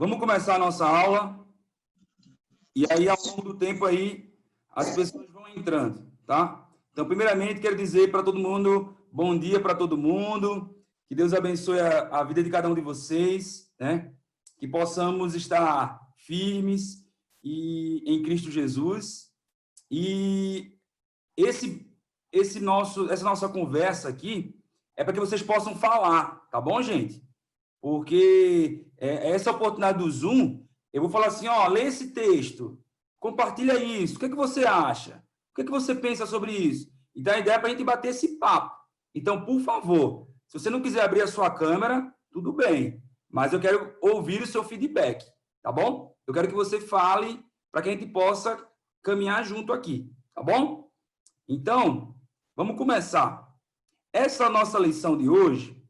Vamos começar a nossa aula. E aí, ao longo do tempo aí, as pessoas vão entrando, tá? Então, primeiramente, quero dizer para todo mundo, bom dia para todo mundo, que Deus abençoe a vida de cada um de vocês, né? Que possamos estar firmes em Cristo Jesus. E essa nossa conversa aqui é para que vocês possam falar, tá bom, gente? Porque essa oportunidade do Zoom, eu vou falar assim, ó, lê esse texto, compartilha isso, o que é que você acha? O que é que você pensa sobre isso? Então, a ideia é para a gente bater esse papo. Então, por favor, se você não quiser abrir a sua câmera, tudo bem, mas eu quero ouvir o seu feedback, tá bom? Eu quero que você fale para que a gente possa caminhar junto aqui, tá bom? Então, vamos começar. Essa nossa lição de hoje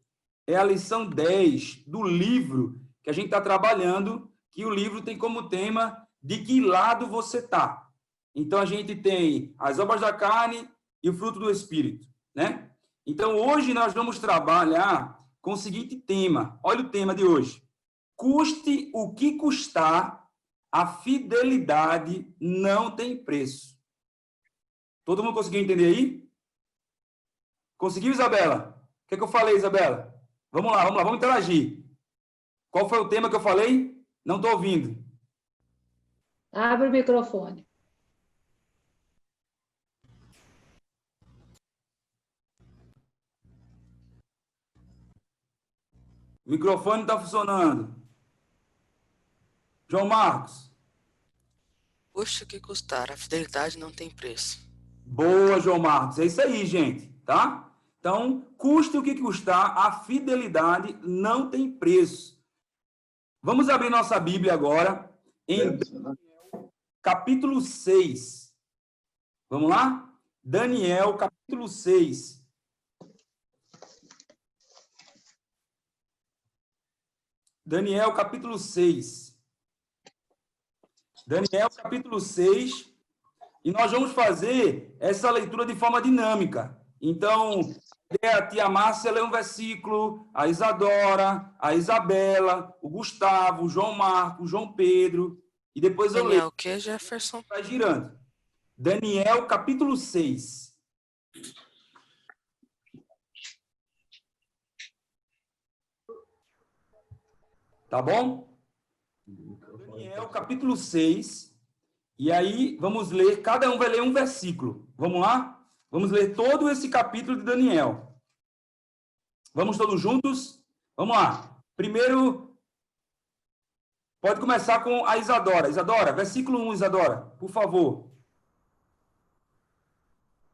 é a lição 10 do livro que a gente está trabalhando, que o livro tem como tema de que lado você está. Então, a gente tem as obras da carne e o fruto do Espírito, né? Então, hoje nós vamos trabalhar com o seguinte tema. Olha o tema de hoje. Custe o que custar, a fidelidade não tem preço. Todo mundo conseguiu entender aí? Conseguiu, Isabela? O que é que eu falei, Isabela? Vamos lá, vamos interagir. Qual foi o tema que eu falei? Não estou ouvindo. Abre o microfone. O microfone não está funcionando. João Marcos. Custe o que custar, a fidelidade não tem preço. Boa, João Marcos. É isso aí, gente, tá? Então, custe o que custar, a fidelidade não tem preço. Vamos abrir nossa Bíblia agora em Daniel, capítulo 6. Vamos lá? Daniel, capítulo 6. Daniel, capítulo 6. Daniel, capítulo 6. E nós vamos fazer essa leitura de forma dinâmica. Então, a tia Márcia lê um versículo, a Isadora, a Isabela, o Gustavo, o João Marcos, o João Pedro, e depois eu leio. Daniel, o que, Jefferson? Vai girando. Daniel, capítulo 6. Tá bom? Daniel, capítulo 6. E aí, vamos ler, cada um vai ler um versículo. Vamos lá? Vamos ler todo esse capítulo de Daniel. Vamos todos juntos? Vamos lá. Primeiro, pode começar com a Isadora. Isadora, versículo 1, Isadora, por favor.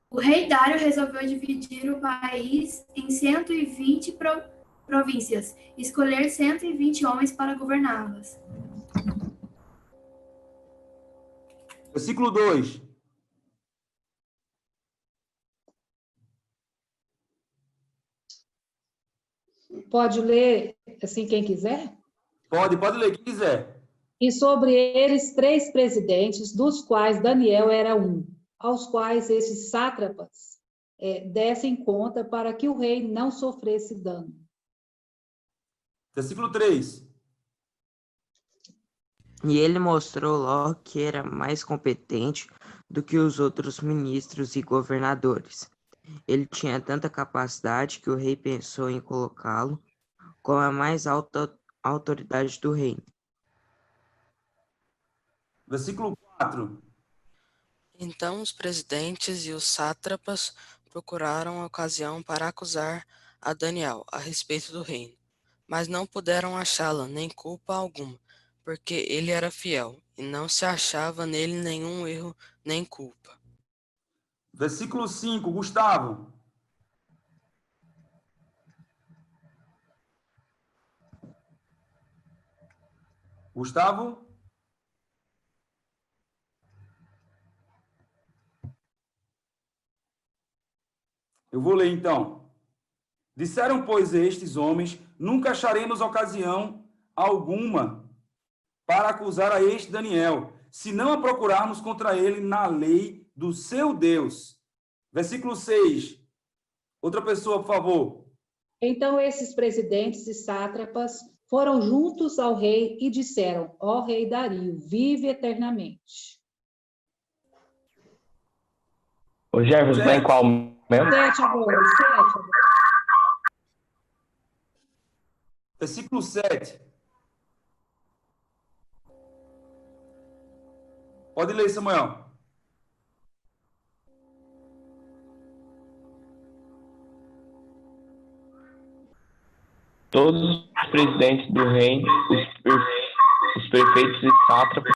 O rei Dário resolveu dividir o país em 120 províncias, e escolher 120 homens para governá-las. Versículo 2. Pode ler, assim, quem quiser? Pode ler quem quiser. E sobre eles 3 presidentes, dos quais Daniel era um, aos quais esses sátrapas dessem conta para que o rei não sofresse dano. Versículo 3. E ele mostrou logo que era mais competente do que os outros ministros e governadores. Ele tinha tanta capacidade que o rei pensou em colocá-lo como a mais alta autoridade do reino. Versículo 4. Então os presidentes e os sátrapas procuraram a ocasião para acusar a Daniel a respeito do reino, mas não puderam achá-la nem culpa alguma, porque ele era fiel, e não se achava nele nenhum erro nem culpa. Versículo 5, Gustavo. Gustavo? Eu vou ler, então. Disseram, pois, estes homens, nunca acharemos ocasião alguma para acusar a este Daniel, se não a procurarmos contra ele na lei do seu Deus. Versículo 6. Outra pessoa, por favor. Então, esses presidentes e sátrapas foram juntos ao rei e disseram: ó rei Dario, vive eternamente. Ô, Gervas, vai em qual mesmo? 7 agora, 7 agora. Versículo 7. Pode ler, Samuel. Todos os presidentes do reino, os prefeitos e sátrapas,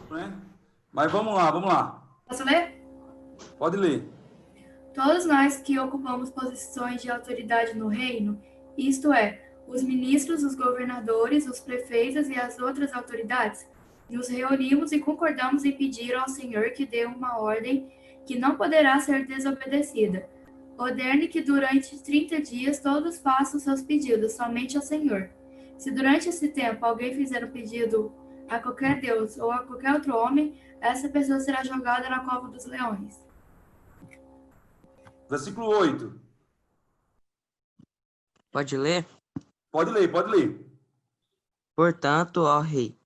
Né? Mas vamos lá, vamos lá. Posso ler? Pode ler. Todos nós que ocupamos posições de autoridade no reino, isto é, os ministros, os governadores, os prefeitos e as outras autoridades, nos reunimos e concordamos em pedir ao Senhor que dê uma ordem que não poderá ser desobedecida. Ordene que durante 30 dias todos façam seus pedidos somente ao Senhor. Se durante esse tempo alguém fizer um pedido a qualquer Deus ou a qualquer outro homem, essa pessoa será jogada na cova dos leões. Versículo 8. Pode ler? Pode ler, pode ler. Portanto, ó rei,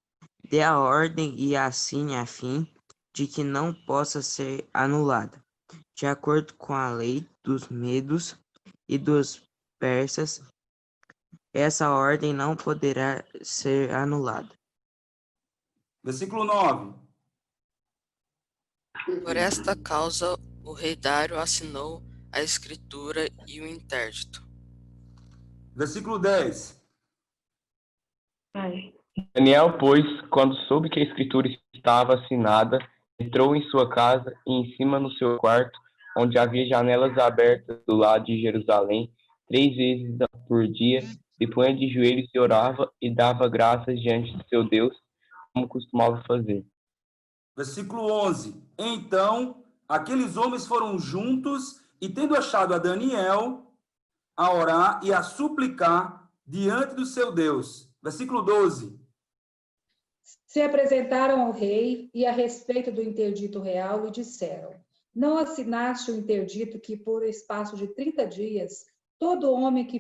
dê a ordem e assine a fim de que não possa ser anulada, de acordo com a lei dos medos e dos persas. Essa ordem não poderá ser anulada. Versículo 9. Por esta causa, o rei Dário assinou a escritura e o interdito. Versículo 10. Daniel, pois, quando soube que a escritura estava assinada, entrou em sua casa e em cima no seu quarto, onde havia janelas abertas do lado de Jerusalém, 3 vezes por dia, se punha de joelhos e orava e dava graças diante de seu Deus, como costumava fazer. Versículo 11. Então, aqueles homens foram juntos e, tendo achado a Daniel, a orar e a suplicar diante do seu Deus. Versículo 12. Se apresentaram ao rei e a respeito do interdito real e disseram: não assinaste o interdito que por espaço de 30 dias todo homem que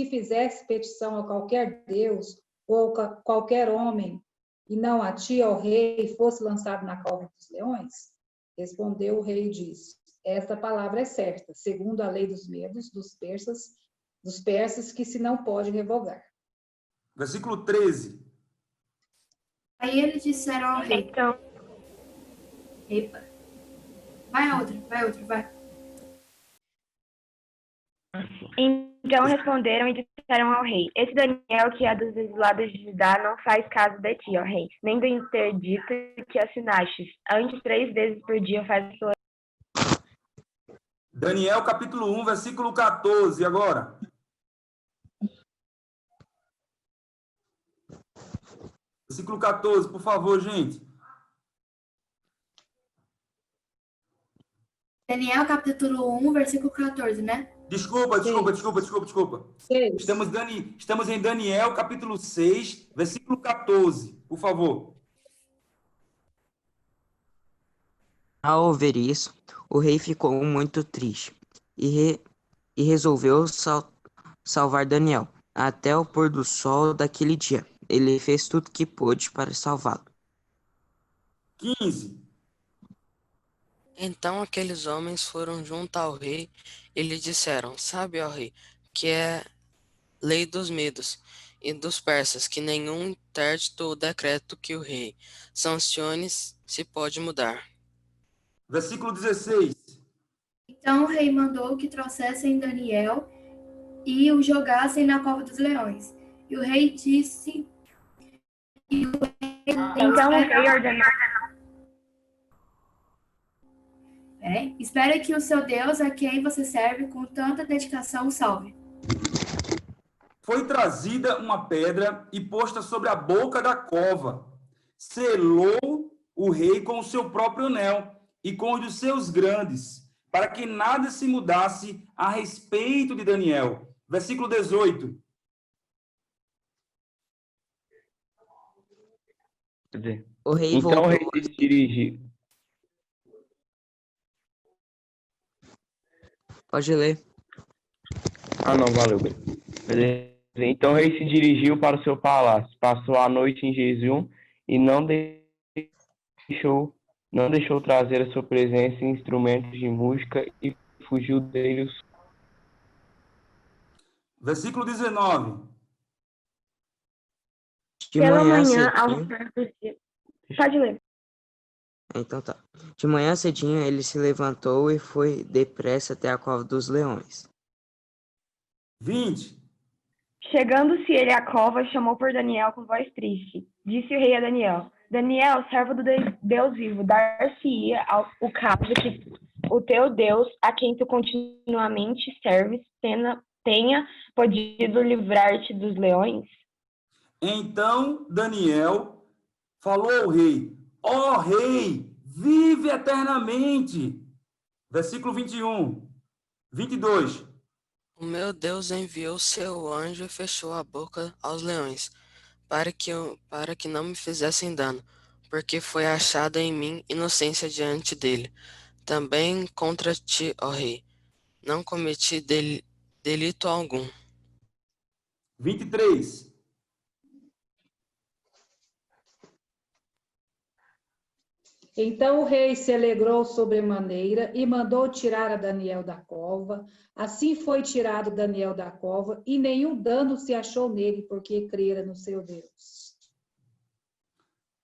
fizesse petição a qualquer Deus ou a qualquer homem e não a ti, ó rei, fosse lançado na cova dos leões? Respondeu o rei e disse: esta palavra é certa, segundo a lei dos medos, dos persas, que se não pode revogar. Versículo 13. Aí eles disseram ao rei. Então, Epa. Vai. então responderam e disseram ao rei: esse Daniel, que é dos exilados de Judá, não faz caso de ti, ó rei, nem do interdito que assinastes. Antes, 3 vezes por dia faz sua. Daniel, capítulo 1, versículo 14, agora. Versículo 14, por favor, gente. Daniel, capítulo 1, versículo 14, né? Desculpa. Seis. Estamos em Daniel, capítulo 6, versículo 14, por favor. Ao ouvir isso, o rei ficou muito triste e resolveu salvar Daniel. Até o pôr do sol daquele dia, ele fez tudo que pôde para salvá-lo. 15. Então aqueles homens foram junto ao rei e lhe disseram: sabe, ó rei, que é lei dos medos e dos persas, que nenhum interdito ou decreto que o rei sancione se pode mudar. Versículo 16. Então o rei mandou que trouxessem Daniel e o jogassem na cova dos leões. E o rei disse... Então o rei ordenou. Espere que o seu Deus, a quem você serve com tanta dedicação, o salve. Foi trazida uma pedra e posta sobre a boca da cova. Selou o rei com o seu próprio anel e com o dos seus grandes, para que nada se mudasse a respeito de Daniel. Versículo 18. Quer dizer, O rei então o voltou. rei se dirigiu. Pode ler. Ah, não, valeu. Beleza. Então o rei se dirigiu para o seu palácio, passou a noite em jejum e não deixou trazer à sua presença instrumentos de música e fugiu dele. Versículo 19. De Pela manhã manhã, ao cedinho, romper do dia. Pode ler. então tá. De manhã cedinho ele se levantou e foi depressa até a cova dos leões. 20. Chegando-se ele à cova, chamou por Daniel com voz triste. Disse o rei a Daniel: Daniel, servo do Deus vivo, dar-se-ia o caso que o teu Deus, a quem tu continuamente serves, tenha podido livrar-te dos leões? Então Daniel falou ao rei: ó rei, vive eternamente. Versículo 21. 22. O meu Deus enviou seu anjo e fechou a boca aos leões, para que não me fizessem dano, porque foi achada em mim inocência diante dele. Também contra ti, ó rei, não cometi delito algum. 23. Então o rei se alegrou sobremaneira e mandou tirar a Daniel da cova. Assim foi tirado Daniel da cova, e nenhum dano se achou nele, porque crera no seu Deus.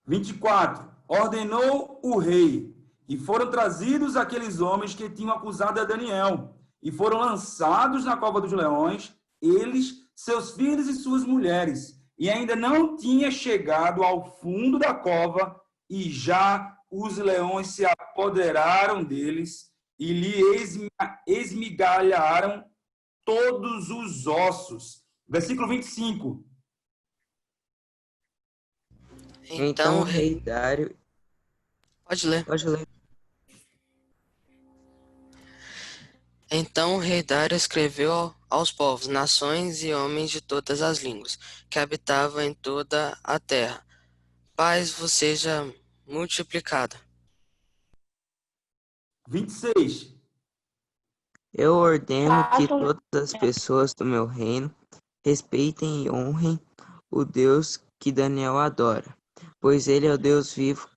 24. Ordenou o rei, e foram trazidos aqueles homens que tinham acusado a Daniel, e foram lançados na cova dos leões, eles, seus filhos e suas mulheres, e ainda não tinha chegado ao fundo da cova, e já os leões se apoderaram deles e lhe esmigalharam todos os ossos. Versículo 25. Então o rei- rei Dário... Pode ler. Pode ler. Então o rei Dário escreveu aos povos, nações e homens de todas as línguas, que habitavam em toda a terra: paz vos seja multiplicada. 26. Eu ordeno que Façam todas as pessoas do meu reino respeitem e honrem o Deus que Daniel adora, pois ele é o Deus vivo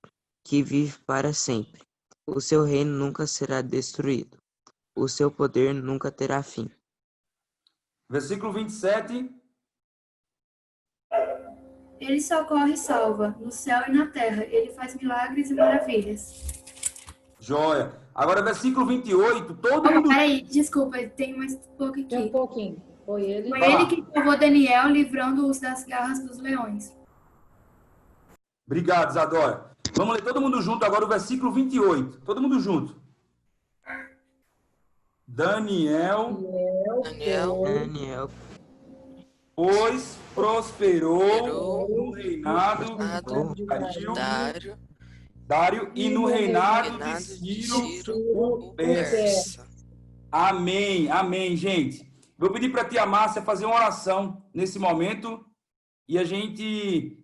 que vive para sempre. O seu reino nunca será destruído, o seu poder nunca terá fim. Versículo 27. Ele socorre e salva, no céu e na terra. Ele faz milagres e maravilhas. Joia. Agora, versículo 28. Todo Oh, mundo. peraí, desculpa, tem mais um pouco Tem um aqui. pouquinho. Foi ele. Foi Vai lá. ele que salvou Daniel, livrando-os das garras dos leões. Obrigado, Isadora. Vamos ler todo mundo junto agora o versículo 28. Todo mundo junto. Daniel, Daniel, pois, prosperou Prosperou no reinado do Dário e no reinado de reinado de Ciro, Ciro, o o persa. persa. Amém, amém, gente. Vou pedir para a tia Márcia fazer uma oração nesse momento e a gente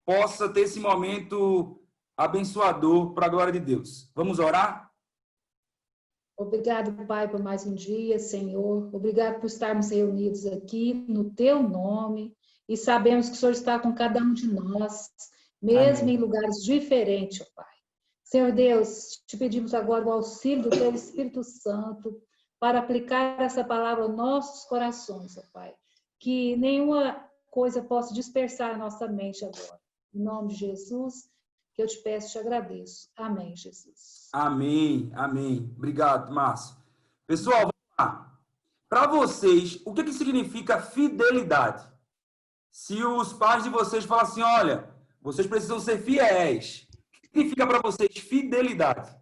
possa ter esse momento abençoador para a glória de Deus. Vamos orar? Obrigado, Pai, por mais um dia, Senhor. Obrigado por estarmos reunidos aqui no Teu nome e sabemos que o Senhor está com cada um de nós, mesmo Amém. em lugares diferentes, ó Pai. Senhor Deus, te pedimos agora o auxílio do Teu Espírito Santo para aplicar essa palavra aos nossos corações, ó Pai. Que nenhuma coisa possa dispersar a nossa mente agora. Em nome de Jesus, que eu te peço e te agradeço. Amém, Jesus. Amém, amém. Obrigado, Márcio. Pessoal, vamos lá. Para vocês, o que significa fidelidade? Se os pais de vocês falam assim, olha, vocês precisam ser fiéis. O que significa para vocês fidelidade?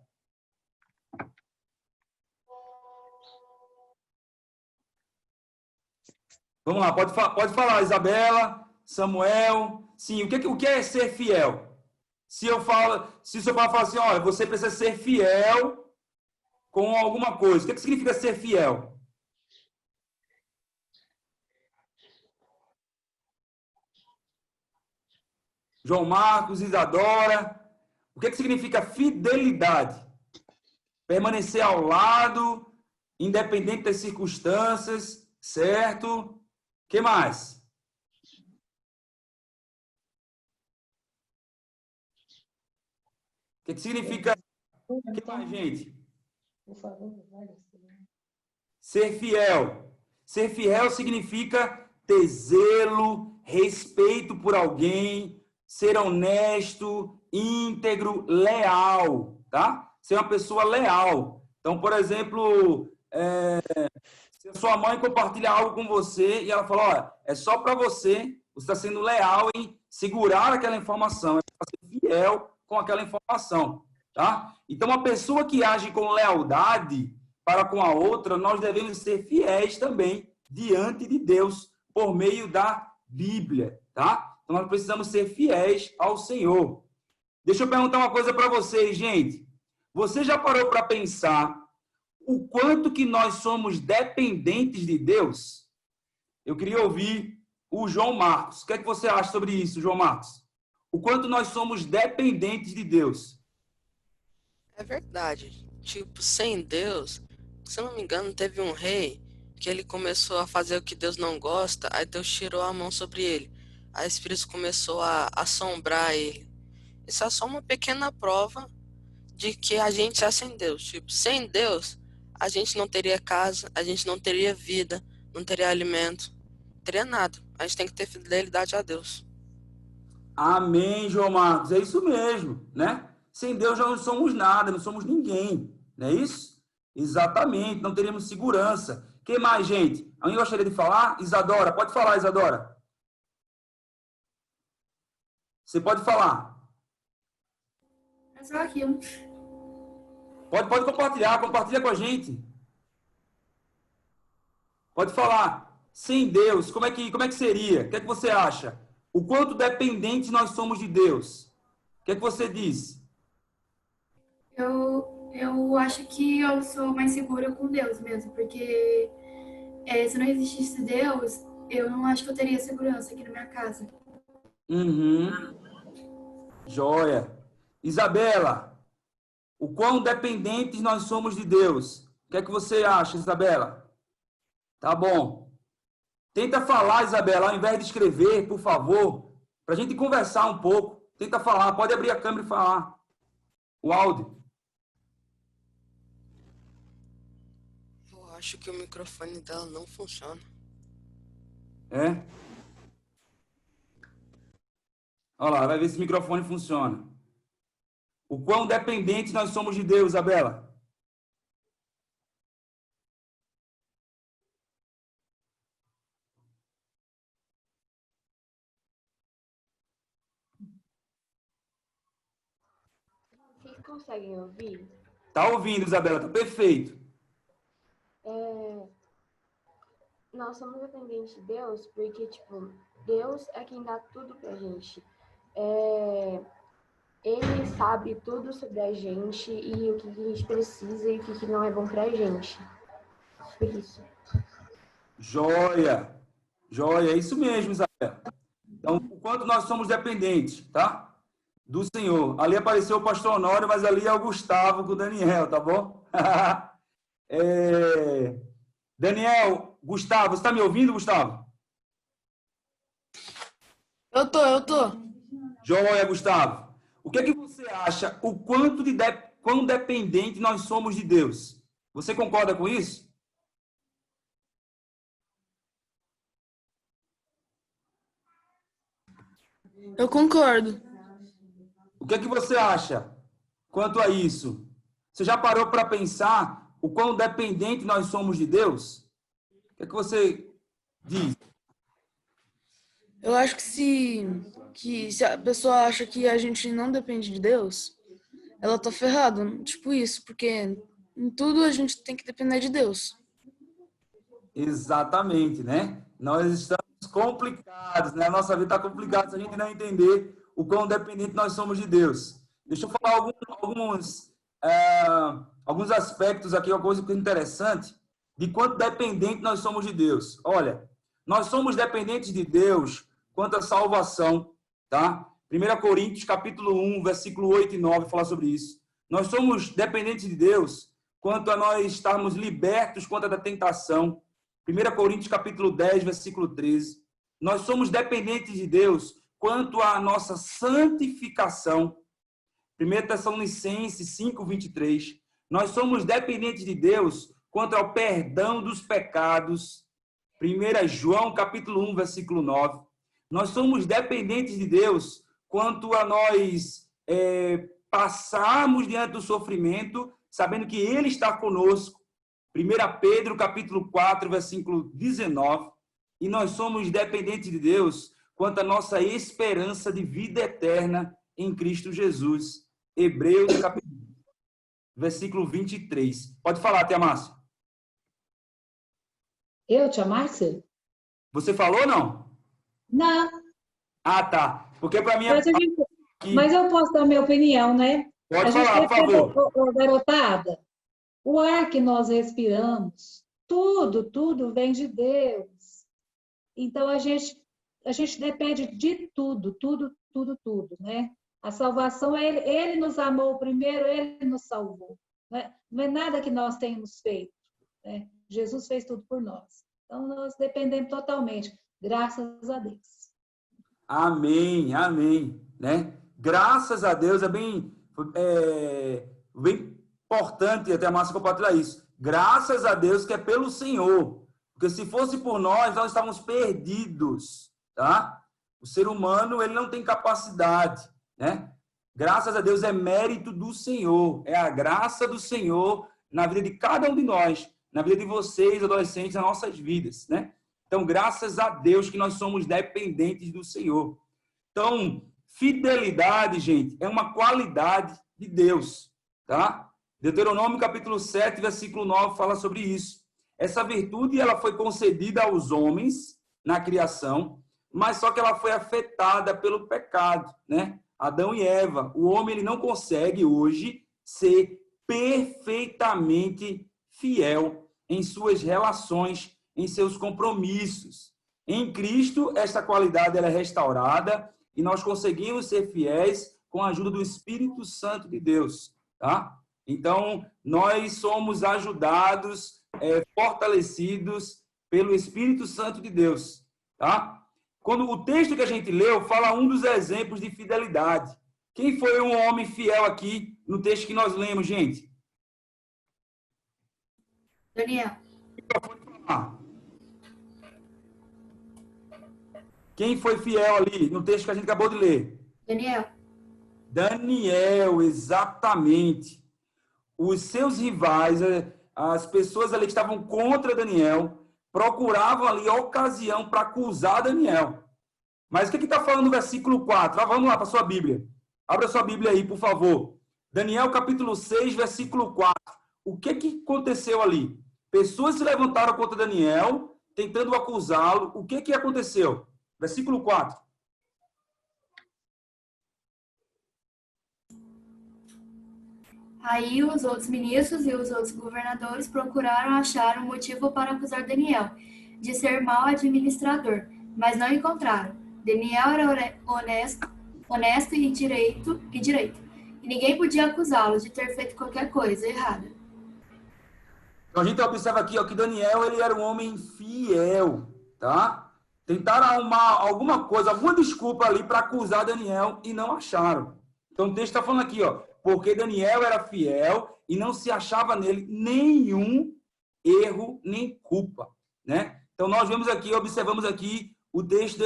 Vamos lá, pode falar, Isabela, Samuel. Sim, o que é ser fiel? Se o seu pai fala assim, olha, você precisa ser fiel com alguma coisa. O que significa ser fiel? João Marcos, Isadora. O que significa fidelidade? Permanecer ao lado independente das circunstâncias, certo? O que mais? O que significa? O que mais, gente? Por favor, vai. Ser fiel. Ser fiel significa ter zelo, respeito por alguém, ser honesto, íntegro, leal, tá? Ser uma pessoa leal. Então, por exemplo, se a sua mãe compartilha algo com você e ela fala, olha, é só para você, você está sendo leal em segurar aquela informação, é para ser fiel com aquela informação, tá? Então, uma pessoa que age com lealdade para com a outra, nós devemos ser fiéis também diante de Deus por meio da Bíblia, tá? Então, nós precisamos ser fiéis ao Senhor. Deixa eu perguntar uma coisa para vocês, gente. Você já parou para pensar o quanto que nós somos dependentes de Deus? Eu queria ouvir o João Marcos. O que é que você acha sobre isso, João Marcos? O quanto nós somos dependentes de Deus? É verdade. Tipo, sem Deus, se eu não me engano, teve um rei que ele começou a fazer o que Deus não gosta, aí Deus tirou a mão sobre ele. Aí o Espírito começou a assombrar ele. Isso é só uma pequena prova de que a gente é sem Deus. Tipo, sem Deus, a gente não teria casa, a gente não teria vida, não teria alimento, não teria nada. A gente tem que ter fidelidade a Deus. Amém, João Marcos. É isso mesmo, né? Sem Deus nós não somos nada, não somos ninguém. Não é isso? Exatamente, não teríamos segurança. O que mais, gente? Alguém gostaria de falar? Isadora, pode falar, Isadora. Você pode falar. É só aquilo. Pode compartilhar, compartilha com a gente. Pode falar. Sem Deus, como é que seria? O que é que você acha? O quanto dependentes nós somos de Deus? O que é que você diz? Eu acho que eu sou mais segura com Deus mesmo, porque se não existisse Deus, eu não acho que eu teria segurança aqui na minha casa. Joia. Isabela, o quão dependentes nós somos de Deus? O que é que você acha, Isabela? Tá bom. Tenta falar, Isabela, ao invés de escrever, por favor, para a gente conversar um pouco. Tenta falar, pode abrir a câmera e falar. O áudio. Eu acho que o microfone dela não funciona. É? Olha lá, vai ver se o microfone funciona. O quão dependentes nós somos de Deus, Isabela? Vocês conseguem ouvir? Tá ouvindo, Isabela? Tá perfeito. Nós somos dependentes de Deus porque, tipo, Deus é quem dá tudo pra gente. Ele sabe tudo sobre a gente e o que a gente precisa e o que não é bom pra gente. Por isso. Joia. Joia, é isso mesmo, Isabela. Então, o quanto nós somos dependentes, tá? Do Senhor. Ali apareceu o pastor Honório, mas ali é o Gustavo com o Daniel, tá bom? Daniel, Gustavo, você está me ouvindo, Gustavo? Eu tô. Joia, Gustavo. O que é que você acha, o quão dependente nós somos de Deus? Você concorda com isso? Eu concordo. O que é que você acha quanto a isso? Você já parou para pensar o quão dependente nós somos de Deus? O que é que você diz? Eu acho que se a pessoa acha que a gente não depende de Deus, ela tá ferrada. Tipo isso, porque em tudo a gente tem que depender de Deus. Exatamente, né? Nós estamos complicados, né? A nossa vida está complicada se a gente não entender o quão dependente nós somos de Deus. Deixa eu falar alguns aspectos aqui, uma coisa interessante, de quanto dependente nós somos de Deus. Olha, nós somos dependentes de Deus quanto à salvação, tá? 1 Coríntios, capítulo 1, versículo 8 e 9, fala sobre isso. Nós somos dependentes de Deus quanto a nós estarmos libertos contra a tentação. 1 Coríntios capítulo 10, versículo 13. Nós somos dependentes de Deus quanto à nossa santificação. 1 Tessalonicenses 5, 23. Nós somos dependentes de Deus quanto ao perdão dos pecados. 1 João capítulo 1, versículo 9. Nós somos dependentes de Deus quanto a nós passarmos diante do sofrimento, sabendo que Ele está conosco. 1 Pedro capítulo 4, versículo 19. E nós somos dependentes de Deus quanto à nossa esperança de vida eterna em Cristo Jesus. Hebreus capítulo versículo 23. Pode falar, Tia Márcia. Eu, Tia Márcia? Você falou ou não? Não. Ah, tá. Porque para mim... Mas eu posso dar minha opinião, né? Pode falar, por favor. Garotada, o ar que nós respiramos, tudo vem de Deus. Então, a gente depende de tudo, né? A salvação, ele nos amou primeiro, Ele nos salvou. Não é nada que nós tenhamos feito, né? Jesus fez tudo por nós. Então, nós dependemos totalmente, graças a Deus. Amém, né? Graças a Deus, é bem importante, até a Márcia compartilhar isso. Graças a Deus que é pelo Senhor. Porque se fosse por nós estávamos perdidos, tá? O ser humano, ele não tem capacidade, né? Graças a Deus é mérito do Senhor, é a graça do Senhor na vida de cada um de nós, na vida de vocês, adolescentes, nas nossas vidas, né? Então, graças a Deus que nós somos dependentes do Senhor. Então, fidelidade, gente, é uma qualidade de Deus, tá? Deuteronômio capítulo 7, versículo 9 fala sobre isso. Essa virtude, ela foi concedida aos homens na criação, mas só que ela foi afetada pelo pecado, né? Adão e Eva. O homem, ele não consegue hoje ser perfeitamente fiel em suas relações, em seus compromissos. Em Cristo, esta qualidade ela é restaurada e nós conseguimos ser fiéis com a ajuda do Espírito Santo de Deus, tá? Então, nós somos ajudados, fortalecidos pelo Espírito Santo de Deus, tá? Quando o texto que a gente leu fala um dos exemplos de fidelidade. Quem foi um homem fiel aqui no texto que nós lemos, gente? Daniel. Quem foi fiel ali no texto que a gente acabou de ler? Daniel. Daniel, exatamente. Os seus rivais, as pessoas ali que estavam contra Daniel, procuravam ali a ocasião para acusar Daniel. Mas o que está falando no versículo 4? Vamos lá para a sua Bíblia. Abra sua Bíblia aí, por favor. Daniel, capítulo 6, versículo 4. O que aconteceu ali? Pessoas se levantaram contra Daniel, tentando acusá-lo. O que aconteceu? Versículo 4. Aí os outros ministros e os outros governadores procuraram achar um motivo para acusar Daniel de ser mau administrador, mas não encontraram. Daniel era honesto e direito, e ninguém podia acusá-lo de ter feito qualquer coisa errada. Então a gente observa aqui que Daniel ele era um homem fiel, tá? Tentaram arrumar alguma coisa, alguma desculpa ali para acusar Daniel e não acharam. Então o texto está falando aqui, porque Daniel era fiel e não se achava nele nenhum erro nem culpa, né? Então nós vemos aqui, observamos aqui o texto de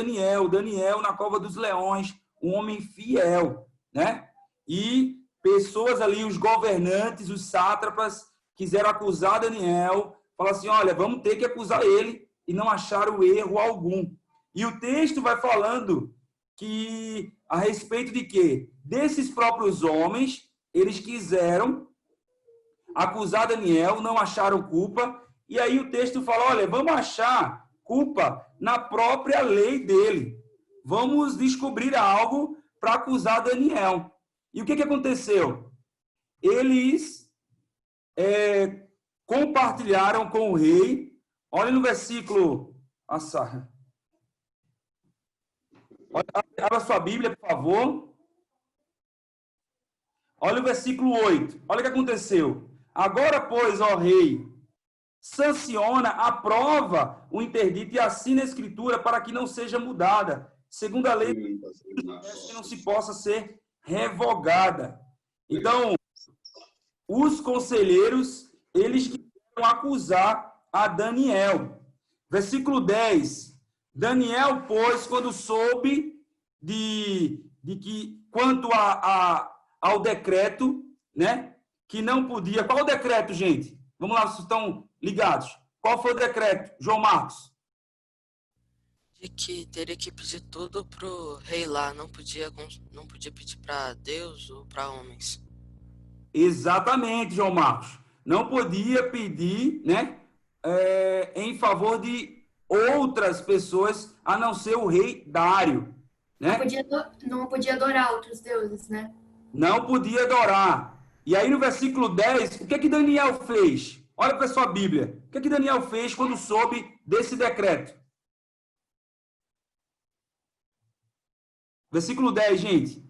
Daniel na cova dos leões, um homem fiel, né? E pessoas ali, os governantes, os sátrapas, quiseram acusar Daniel, falaram assim, olha, vamos ter que acusar ele, e não acharam erro algum. E o texto vai falando que, a respeito de quê? Desses próprios homens, eles quiseram acusar Daniel, não acharam culpa, e aí o texto fala, olha, vamos achar culpa na própria lei dele. Vamos descobrir algo para acusar Daniel. E o que aconteceu? Eles compartilharam com o rei. Olha no versículo... Nossa. Abra sua Bíblia, por favor. Olha o versículo 8. Olha o que aconteceu. Agora, pois, ó rei, sanciona, aprova o interdito e assina a escritura para que não seja mudada, segundo a lei, que não se possa ser revogada. Então, os conselheiros, eles quiseram acusar a Daniel. Versículo 10. Daniel, pois, quando soube de que, quanto ao decreto, né, que não podia... Qual o decreto, gente? Vamos lá, vocês estão ligados. Qual foi o decreto, João Marcos? De que teria que pedir tudo pro rei lá, não podia pedir para Deus ou para homens. Exatamente, João Marcos. Não podia pedir, né, em favor de outras pessoas, a não ser o rei Dário, né? Não podia adorar outros deuses, né? Não podia adorar. E aí no versículo 10, o que é que Daniel fez? Olha para a sua Bíblia. O que é que Daniel fez quando soube desse decreto? Versículo 10, gente.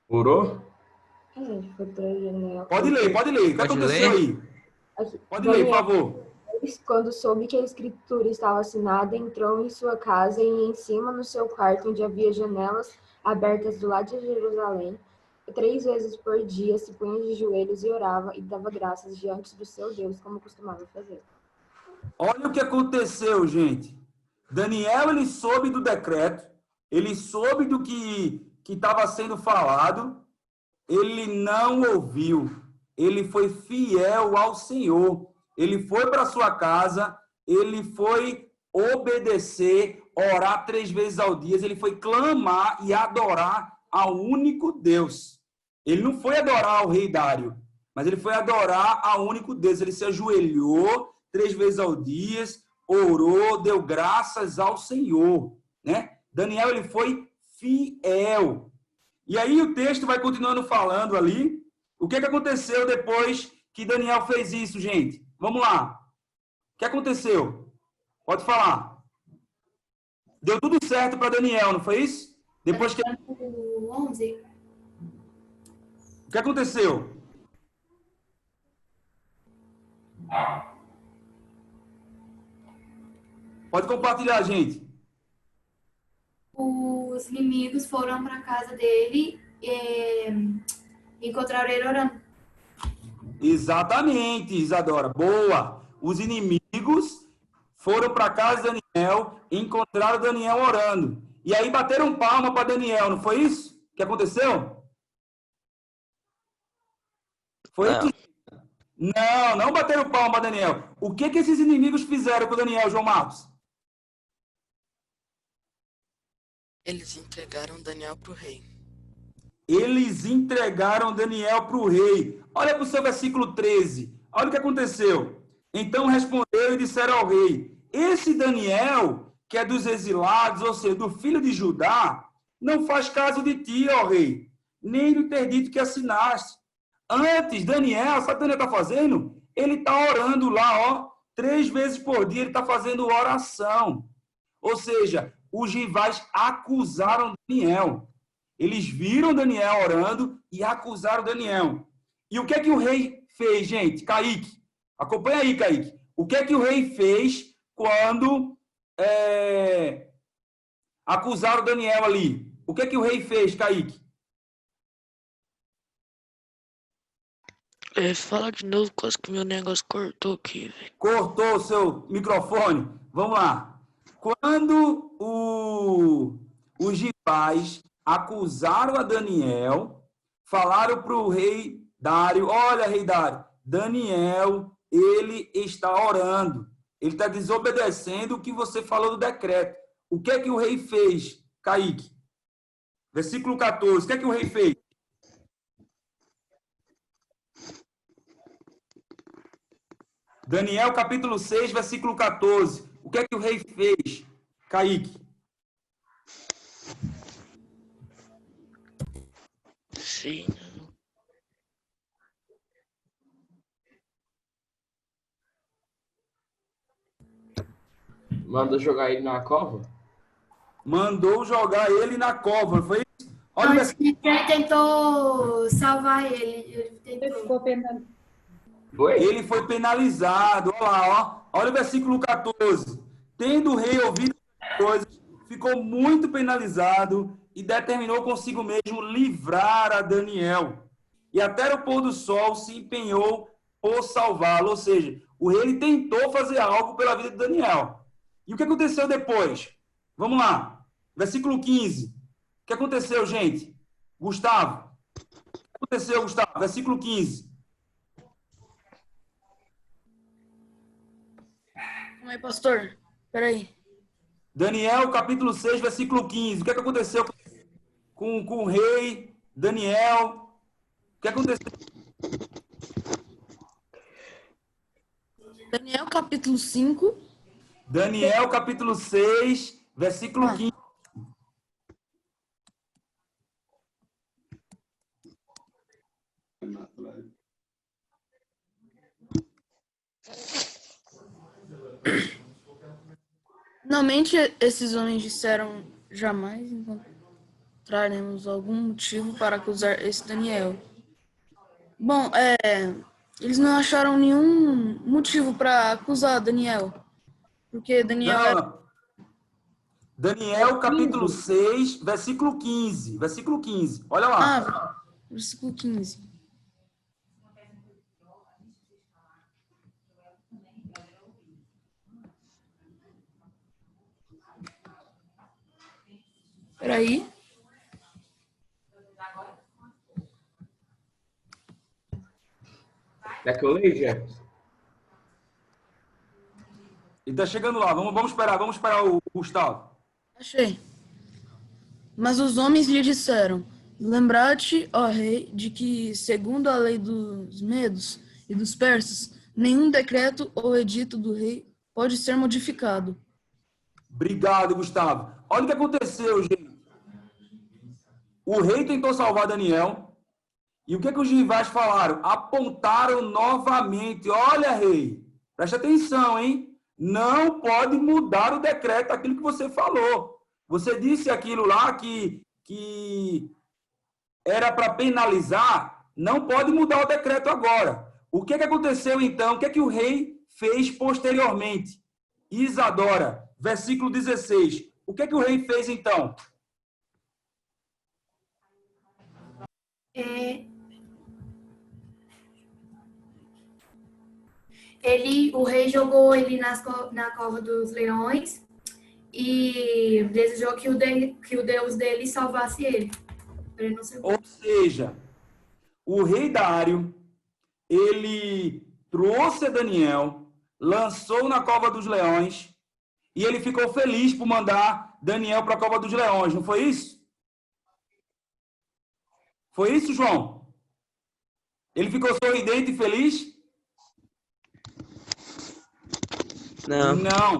Orou? Foi pra Daniel. Pode ler. O que aconteceu aí? Pode ler, por favor. Quando soube que a escritura estava assinada, entrou em sua casa e em cima no seu quarto, onde havia janelas abertas do lado de Jerusalém. 3 vezes por dia se punha de joelhos e orava e dava graças diante do seu Deus, como costumava fazer. Olha o que aconteceu, gente. Daniel, ele soube do decreto, ele soube do que estava sendo falado, ele não ouviu, ele foi fiel ao Senhor, ele foi para sua casa, ele foi obedecer, orar 3 vezes ao dia, ele foi clamar e adorar ao único Deus. Ele não foi adorar ao rei Dário, mas ele foi adorar ao único Deus. Ele se ajoelhou 3 vezes ao dia, orou, deu graças ao Senhor, né? Daniel, ele foi fiel. E aí o texto vai continuando falando ali. O que aconteceu depois que Daniel fez isso, gente? Vamos lá. O que aconteceu? Pode falar. Deu tudo certo para Daniel, não foi isso? Depois que... 11. O que aconteceu? Pode compartilhar, gente. Os inimigos foram para a casa dele e encontraram ele orando. Exatamente, Isadora. Boa. Os inimigos foram para a casa de Daniel e encontraram Daniel orando. E aí bateram palma para Daniel, não foi isso que aconteceu? Foi Não. isso? Não bateram palma para Daniel. O que esses inimigos fizeram com Daniel, João Marcos? Eles entregaram Daniel para o rei. Eles entregaram Daniel para o rei. Olha para o seu versículo 13. Olha o que aconteceu. Então respondeu e disseram ao rei: esse Daniel, que é dos exilados, ou seja, do filho de Judá, não faz caso de ti, ó rei, nem do interdito que assinaste. Antes, Daniel, sabe o que Daniel está fazendo? Ele está orando lá, ó, 3 vezes por dia, ele está fazendo oração. Ou seja, os rivais acusaram Daniel. Eles viram Daniel orando e acusaram Daniel. E o que é que o rei fez, gente? Kaique, acompanha aí, Kaique. O que é que o rei fez quando acusaram Daniel ali? O que é que o rei fez, Kaique? Fala de novo, quase que meu negócio cortou aqui, velho. Cortou o seu microfone? Vamos lá. Quando os rivais acusaram a Daniel, falaram para o rei Dário: olha, rei Dário, Daniel, ele está orando, ele está desobedecendo o que você falou do decreto. O que é que o rei fez, Kaique? Versículo 14, o que é que o rei fez? Daniel, capítulo 6, versículo 14. O que é que o rei fez, Kaique? Sim. Manda jogar ele na cova? Mandou jogar ele na cova, foi isso? Olha o Ele tentou salvar ele. Ele ficou pensando. Ele foi penalizado. Olha lá, ó. Olha o versículo 14. Tendo o rei ouvido as coisas, ficou muito penalizado e determinou consigo mesmo livrar a Daniel. E até o pôr do sol se empenhou por salvá-lo. Ou seja, o rei ele tentou fazer algo pela vida de Daniel. E o que aconteceu depois? Vamos lá. Versículo 15. O que aconteceu, gente? Gustavo. O que aconteceu, Gustavo? Versículo 15. Calma aí, pastor. Peraí. Daniel, capítulo 6, versículo 15. O que aconteceu com o rei Daniel? O que aconteceu? Daniel, capítulo 5. Daniel, capítulo 6, versículo 15. Finalmente, esses homens disseram: jamais encontraremos algum motivo para acusar esse Daniel. Bom, eles não acharam nenhum motivo para acusar Daniel. Porque Daniel Não. Daniel, capítulo 6, versículo 15. Versículo 15. Olha lá. Versículo 15. Peraí. Quer que eu leia, Jefferson? Ele está chegando lá. Vamos esperar o Gustavo. Achei. Mas os homens lhe disseram: lembrar-te, ó rei, de que, segundo a lei dos medos e dos persas, nenhum decreto ou edito do rei pode ser modificado. Obrigado, Gustavo. Olha o que aconteceu, gente. O rei tentou salvar Daniel. E o que os rivais falaram? Apontaram novamente. Olha, rei, preste atenção, hein? Não pode mudar o decreto, aquilo que você falou. Você disse aquilo lá que era para penalizar. Não pode mudar o decreto agora. O que aconteceu, então? O que o rei fez posteriormente? Isadora, versículo 16. O que o rei fez, então? O rei jogou ele na cova dos leões e desejou que o Deus dele salvasse ele. Ele não se... Ou seja, o rei Dário, ele trouxe Daniel, lançou na cova dos leões e ele ficou feliz por mandar Daniel para a cova dos leões, não foi isso? Foi isso, João? Ele ficou sorridente e feliz? Não,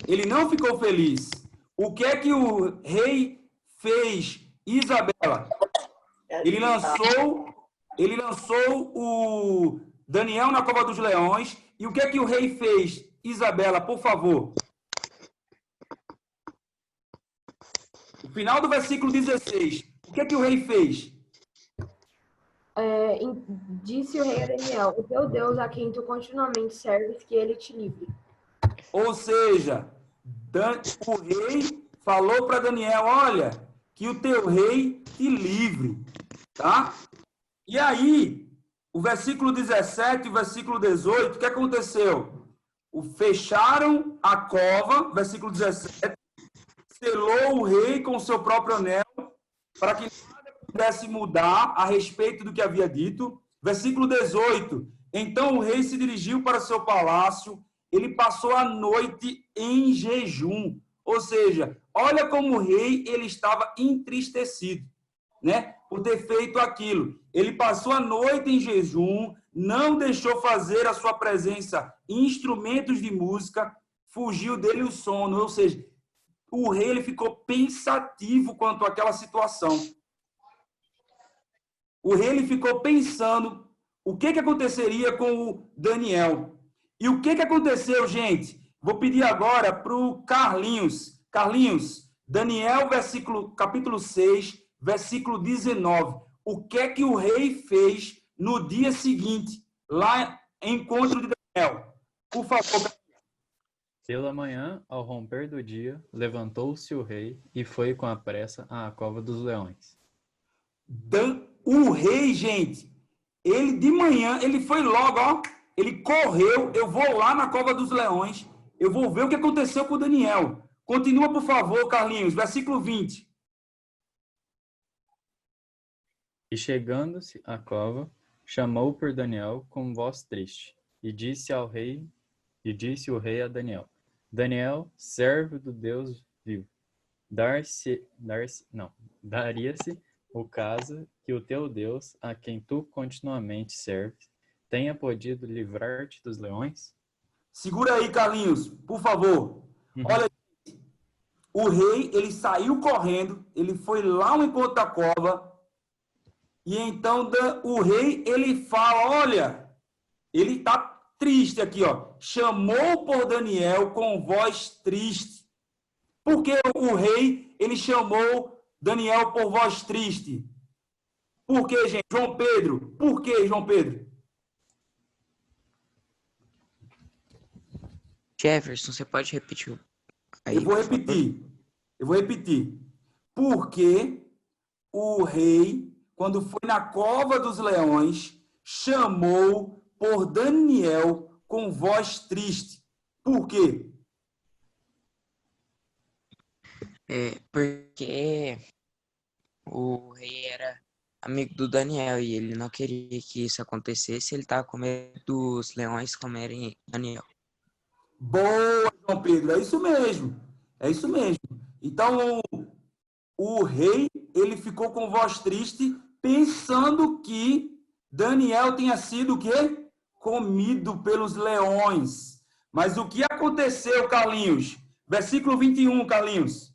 ele não ficou feliz. O que é que o rei fez, Isabela? Ele lançou o Daniel na cova dos leões. E o que é que o rei fez, Isabela, por favor? O final do versículo 16. O que é que o rei fez? Disse o rei a Daniel: o teu Deus a quem tu continuamente serves, que ele te livre. Ou seja, o rei falou para Daniel: olha, que o teu rei te livre, tá? E aí, o versículo 17 e o versículo 18, o que aconteceu? Fecharam a cova, versículo 17, selou o rei com o seu próprio anel, para que nada pudesse mudar a respeito do que havia dito. Versículo 18, então o rei se dirigiu para o seu palácio. Ele passou a noite em jejum. Ou seja, olha como o rei ele estava entristecido, né? Por ter feito aquilo. Ele passou a noite em jejum, não deixou fazer a sua presença instrumentos de música, fugiu dele o sono. Ou seja, o rei ele ficou pensativo quanto àquela situação. O rei ele ficou pensando o que aconteceria com o Daniel. E o que aconteceu, gente? Vou pedir agora para o Carlinhos. Carlinhos, Daniel, capítulo 6, versículo 19. O que o rei fez no dia seguinte, lá encontro de Daniel. Por favor. Pela manhã, ao romper do dia, levantou-se o rei e foi com a pressa à cova dos leões. O rei, gente, ele de manhã, ele foi logo, ó, ele correu, eu vou lá na cova dos leões, eu vou ver o que aconteceu com Daniel. Continua, por favor, Carlinhos, versículo 20. E chegando-se à cova, chamou por Daniel com voz triste, e disse o rei a Daniel: Daniel, servo do Deus vivo, daria-se o caso que o teu Deus, a quem tu continuamente serves, tenha podido livrar-te dos leões? Segura aí, Carlinhos, por favor. Olha, o rei, ele saiu correndo, ele foi lá ao encontro da cova, e então o rei, ele fala, olha, ele está triste aqui, ó. Chamou por Daniel com voz triste. Por que o rei, ele chamou Daniel por voz triste? Por que, gente? João Pedro. Por que, João Pedro? Jefferson, você pode repetir aí? Eu vou repetir. Porque o rei, quando foi na cova dos leões, chamou por Daniel com voz triste. Por quê? Porque o rei era amigo do Daniel e ele não queria que isso acontecesse, ele estava com medo dos leões comerem Daniel. Boa, João Pedro, é isso mesmo. É isso mesmo. Então, o rei, ele ficou com voz triste, pensando que Daniel tinha sido o quê? Comido pelos leões. Mas o que aconteceu, Carlinhos? Versículo 21, Carlinhos.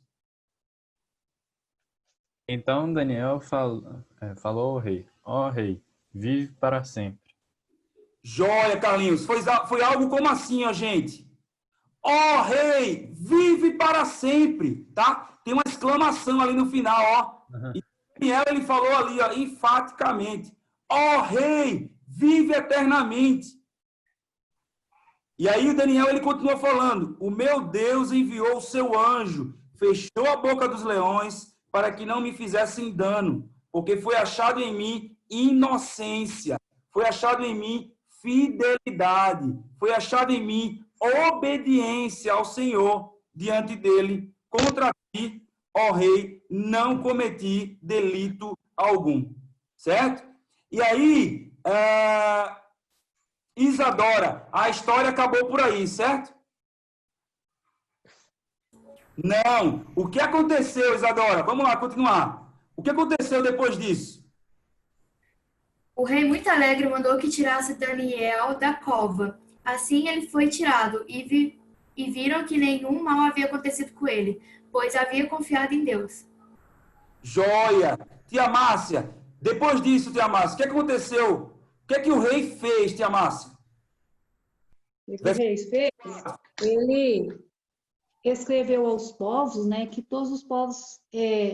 Então Daniel falou ao rei: ó rei, vive para sempre. Joia, Carlinhos. Foi algo como assim, ó, gente? Ó rei, vive para sempre, tá? Tem uma exclamação ali no final, ó. E Daniel, ele falou ali, ó, enfaticamente: ó rei, vive eternamente. E aí o Daniel, ele continua falando: o meu Deus enviou o seu anjo, fechou a boca dos leões para que não me fizessem dano, porque foi achado em mim inocência, foi achado em mim fidelidade, foi achado em mim obediência ao Senhor diante dele. Contra ti, ó rei, não cometi delito algum. Certo? E aí, Isadora, a história acabou por aí, certo? Não. O que aconteceu, Isadora? Vamos lá, continuar. O que aconteceu depois disso? O rei, muito alegre, mandou que tirasse Daniel da cova. Assim ele foi tirado, e viram que nenhum mal havia acontecido com ele, pois havia confiado em Deus. Joia! Tia Márcia, depois disso, Tia Márcia, o que aconteceu? O que é que o rei fez, Tia Márcia? O que o rei fez? Ele escreveu aos povos, né, que todos os povos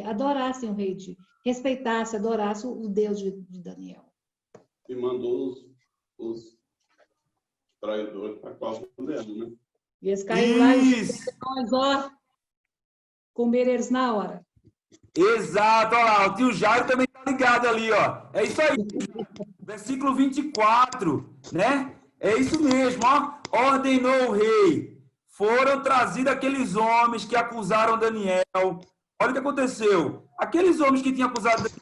adorassem o rei, respeitassem, adorassem o Deus de Daniel. E mandou os traidores para a cova do leão, né? E eles caíram lá e os leões, ó, comeram eles na hora. Exato, olha lá, o tio Jairo também está ligado ali, ó. É isso aí. Versículo 24, né? É isso mesmo, ó. Ordenou o rei. Foram trazidos aqueles homens que acusaram Daniel. Olha o que aconteceu. Aqueles homens que tinham acusado Daniel,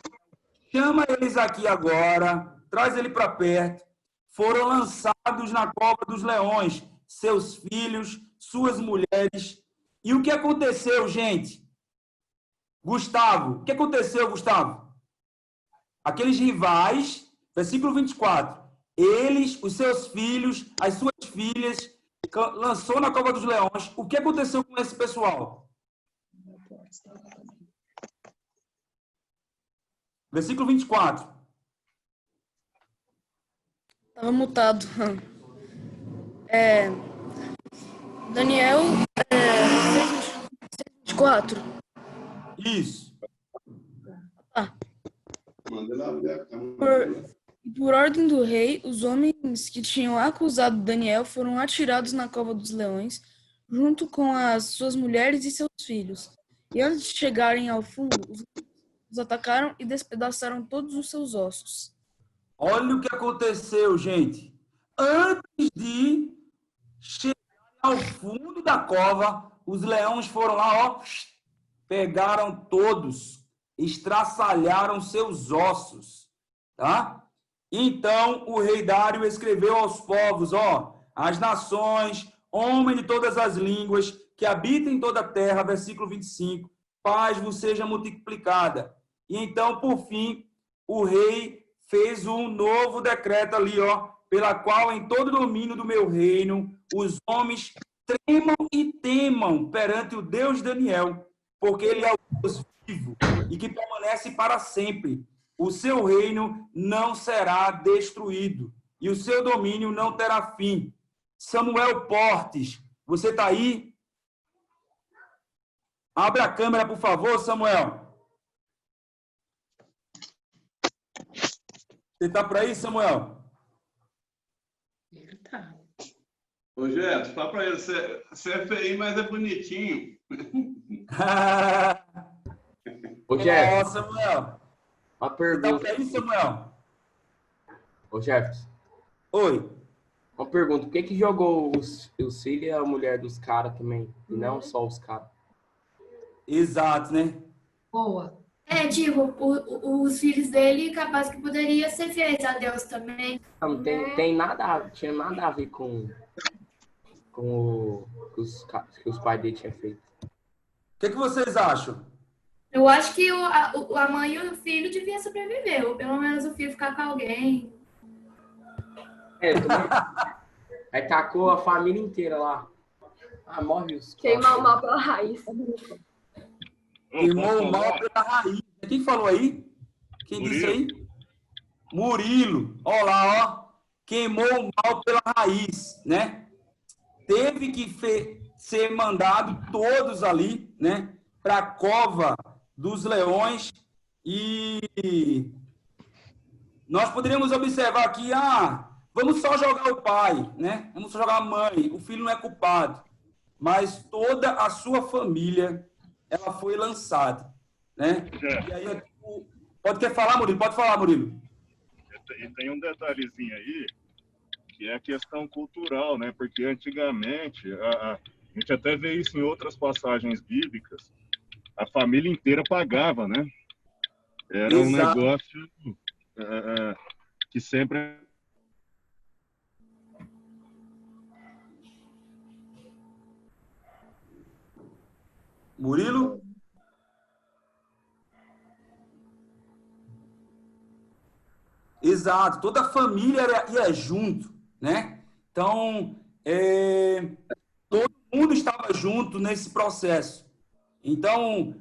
chama eles aqui agora, traz ele para perto. Foram lançados na cova dos leões, seus filhos, suas mulheres. E o que aconteceu, gente? Gustavo, o que aconteceu, Gustavo? Aqueles rivais, versículo 24, eles, os seus filhos, as suas filhas, lançou na cova dos leões. O que aconteceu com esse pessoal? Versículo 24. Estava mutado. Daniel 24. Isso. Manda lá ver. Por ordem do rei, os homens que tinham acusado Daniel foram atirados na cova dos leões, junto com as suas mulheres e seus filhos. E antes de chegarem ao fundo, os atacaram e despedaçaram todos os seus ossos. Olha o que aconteceu, gente. Antes de chegar ao fundo da cova, os leões foram lá, ó, pegaram todos, estraçalharam seus ossos, tá? Então, o rei Dário escreveu aos povos, ó, as nações, homens de todas as línguas, que habitam em toda a terra, versículo 25, paz vos seja multiplicada. E então, por fim, o rei fez um novo decreto ali, ó, pela qual em todo domínio do meu reino, os homens tremam e temam perante o Deus de Daniel, porque ele é o Deus vivo e que permanece para sempre. O seu reino não será destruído e o seu domínio não terá fim. Samuel Portes, você está aí? Abre a câmera, por favor, Samuel. Você está por aí, Samuel? Ele tá. Ô, Jefferson, fala para ele, você é feio, mas é bonitinho. Ô, Jefferson. Samuel. Uma Você pergunta. está por aí, Samuel? Ô, Jefferson. Oi. Uma pergunta. Por que jogou os filhos e a mulher dos caras também? E não só os caras? Exato, né? Boa. Tipo, os filhos dele, capaz que poderia ser fiéis a Deus também. Não tem nada, tinha nada a ver com que os pais dele tinham feito. O que vocês acham? Eu acho que a mãe e o filho deviam sobreviver, ou pelo menos o filho ficar com alguém. Aí tacou a família inteira lá. Ah, morre os... Queimar o mal pela raiz. Queimou o mal pela raiz. Quem falou aí? Quem disse aí? Murilo. Olha lá, ó. Queimou o mal pela raiz, né? Teve que ser mandado todos ali, né? Para a cova dos leões. E nós poderíamos observar aqui, vamos só jogar o pai, né? Vamos só jogar a mãe. O filho não é culpado. Mas toda a sua família, ela foi lançada, né? E aí, quer falar, Murilo? Pode falar, Murilo. E tem um detalhezinho aí, que é a questão cultural, né? Porque antigamente, a gente até vê isso em outras passagens bíblicas, a família inteira pagava, né? Era um negócio que sempre... Murilo? Exato, toda a família ia junto, né? Então, todo mundo estava junto nesse processo. Então,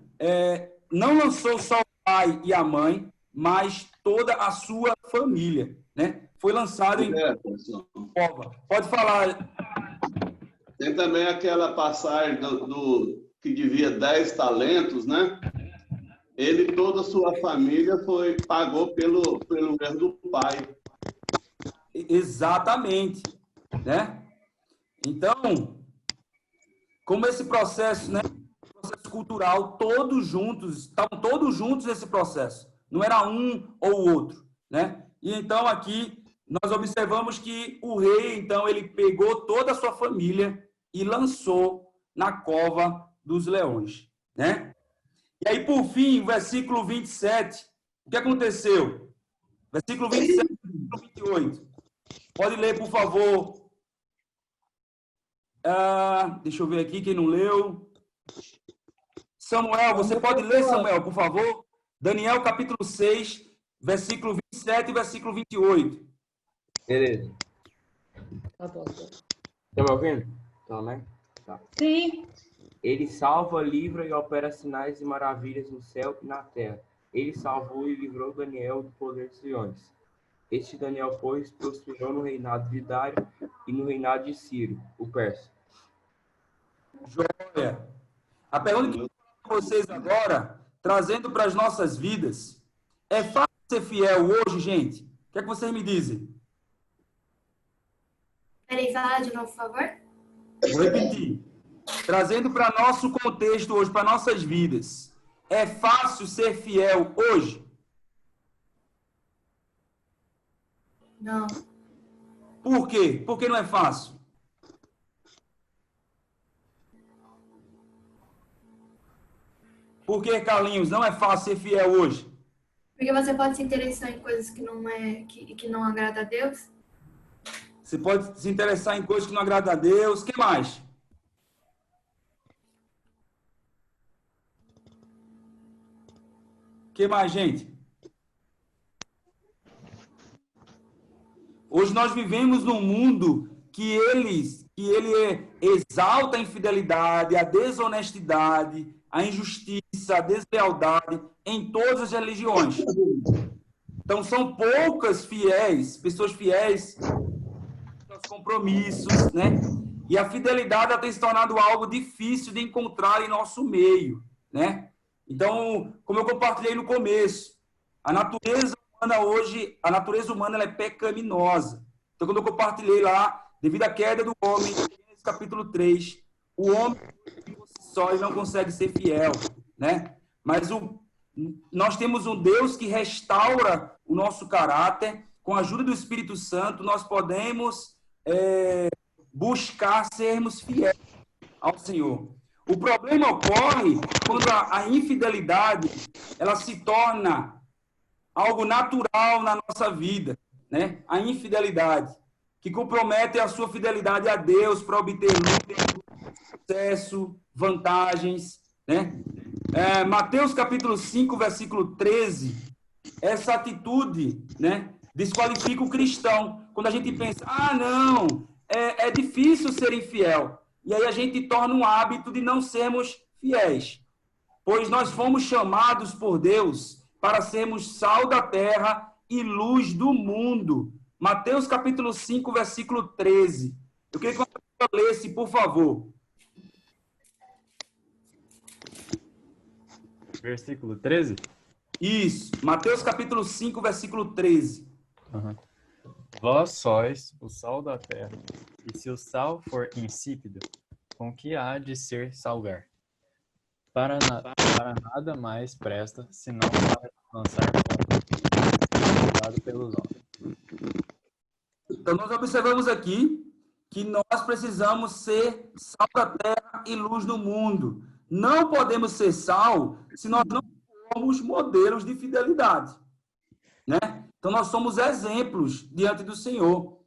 não lançou só o pai e a mãe, mas toda a sua família, né? Foi lançado em cova. Pode falar. Tem também aquela passagem que devia 10 talentos, né? Ele, toda a sua família pagou pelo erro do pai. Exatamente, né? Então, como esse processo, né? Processo cultural, estavam todos juntos nesse processo. Não era um ou outro, né? E então aqui nós observamos que o rei, então, ele pegou toda a sua família e lançou na cova dos leões, né? E aí, por fim, o versículo 27, o que aconteceu? Versículo 27 e 28. Pode ler, por favor. Deixa eu ver aqui, quem não leu. Samuel, você pode ler, Samuel, por favor? Daniel, capítulo 6, versículo 27 e versículo 28. Beleza. Tá bom. Tá me ouvindo? Então, né? Tá. Sim. Ele salva, livra e opera sinais e maravilhas no céu e na terra. Ele salvou e livrou Daniel do poder dos leões. Este Daniel, pois, prosperou no reinado de Dário e no reinado de Ciro, o persa. Joia. A pergunta que eu faço para vocês agora, trazendo para as nossas vidas, é fácil ser fiel hoje, gente? que é que vocês me dizem? Peraí, fala de novo, por favor. Vou repetir. Trazendo para nosso contexto hoje, para nossas vidas. É fácil ser fiel hoje? Não. Por quê? Por que não é fácil? Por que, Carlinhos, não é fácil ser fiel hoje? Porque você pode se interessar em coisas que não agrada a Deus. Você pode se interessar em coisas que não agradam a Deus. O que mais? O que mais, gente? Hoje nós vivemos num mundo que ele exalta a infidelidade, a desonestidade, a injustiça, a deslealdade em todas as religiões. Então, são poucas pessoas fiéis aos compromissos, né? E a fidelidade tem se tornado algo difícil de encontrar em nosso meio, né? Então, como eu compartilhei no começo, a natureza humana ela é pecaminosa. Então, quando eu compartilhei lá, devido à queda do homem, nesse capítulo 3, o homem só ele não consegue ser fiel, né? Mas nós temos um Deus que restaura o nosso caráter. Com a ajuda do Espírito Santo, nós podemos buscar sermos fiéis ao Senhor. O problema ocorre quando a infidelidade ela se torna algo natural na nossa vida, né? A infidelidade, que compromete a sua fidelidade a Deus para obter sucesso, vantagens, né? Mateus capítulo 5, versículo 13, essa atitude, né, desqualifica o cristão. Quando a gente pensa, não, é difícil ser infiel. E aí a gente torna um hábito de não sermos fiéis. Pois nós fomos chamados por Deus para sermos sal da terra e luz do mundo. Mateus capítulo 5, versículo 13. Eu queria que você lesse, por favor. Versículo 13? Isso. Mateus capítulo 5, versículo 13. Uhum. Vós sois o sal da terra, e se o sal for insípido, com que há de ser salgar? Para nada mais presta, senão para lançar fora, pelos homens. Então, nós observamos aqui que nós precisamos ser sal da terra e luz do mundo. Não podemos ser sal se nós não formos modelos de fidelidade, né? Então, nós somos exemplos diante do Senhor.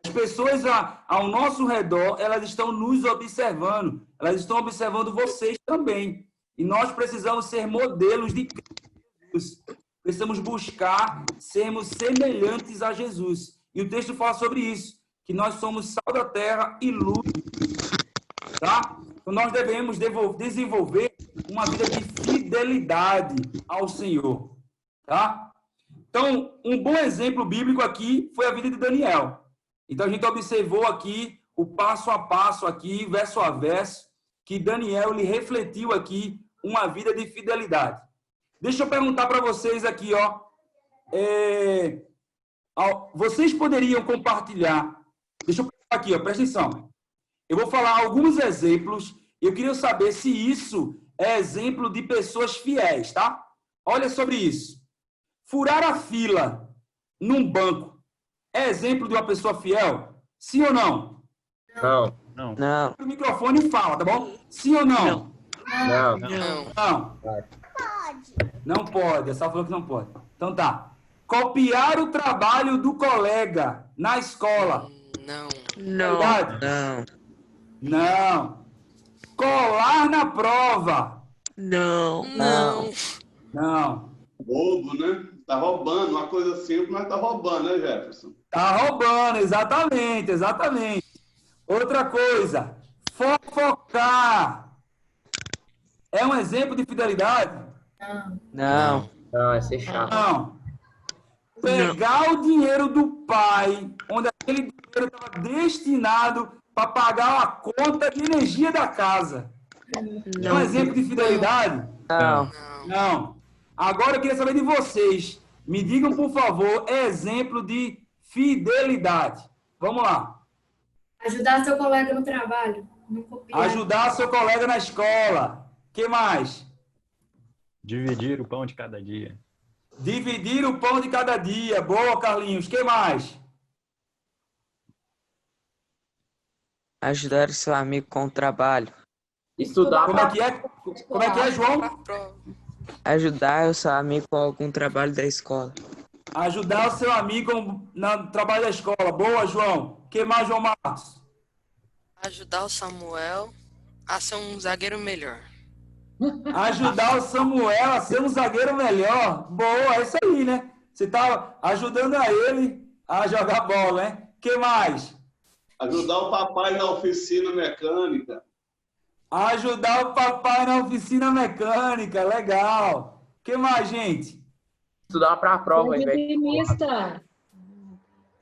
As pessoas ao nosso redor, elas estão nos observando. Elas estão observando vocês também. E nós precisamos ser modelos de Jesus. Precisamos buscar sermos semelhantes a Jesus. E o texto fala sobre isso, que nós somos sal da terra e luz. Tá? Então, nós devemos desenvolver uma vida de fidelidade ao Senhor. Tá? Então, um bom exemplo bíblico aqui foi a vida de Daniel. Então, a gente observou aqui o passo a passo, aqui, verso a verso, que Daniel lhe refletiu aqui uma vida de fidelidade. Deixa eu perguntar para vocês aqui, ó. Vocês poderiam compartilhar... Deixa eu perguntar aqui, ó, presta atenção. Eu vou falar alguns exemplos. Eu queria saber se isso é exemplo de pessoas fiéis, tá? Olha sobre isso. Furar a fila num banco é exemplo de uma pessoa fiel? Sim ou não? Não. Não. O microfone fala, tá bom? Sim ou não? Não. Não. Não pode. Essa falou que não pode. Então tá. Copiar o trabalho do colega na escola. Não. Verdade? Não. Colar na prova. Não. Roubo, né? Tá roubando, uma coisa simples, mas tá roubando, né, Jefferson? Tá roubando, exatamente. Outra coisa, fofocar. É um exemplo de fidelidade? Não. Não, é ser chato. Não. Pegar o dinheiro do pai, onde aquele dinheiro estava destinado para pagar a conta de energia da casa. É um exemplo de fidelidade? Não. Não. Agora eu queria saber de vocês. Me digam, por favor, exemplo de fidelidade. Vamos lá. Ajudar seu colega no trabalho. Não copiar. Ajudar seu colega na escola. Que mais? Dividir o pão de cada dia. Dividir o pão de cada dia. Boa, Carlinhos. Que mais? Ajudar o seu amigo com o trabalho. Estudar Como é que é? Como é que é, João? Ajudar o seu amigo com algum trabalho da escola. Ajudar o seu amigo no trabalho da escola. Boa, João. Que mais, João Marcos? Ajudar o Samuel a ser um zagueiro melhor. Ajudar o Samuel a ser um zagueiro melhor. Boa, é isso aí, né? Você está ajudando a ele a jogar bola, né? Que mais? Ajudar o papai na oficina mecânica. Ajudar o papai na oficina mecânica. Legal. Que mais, gente? Estudar para a prova. Ser dizimista.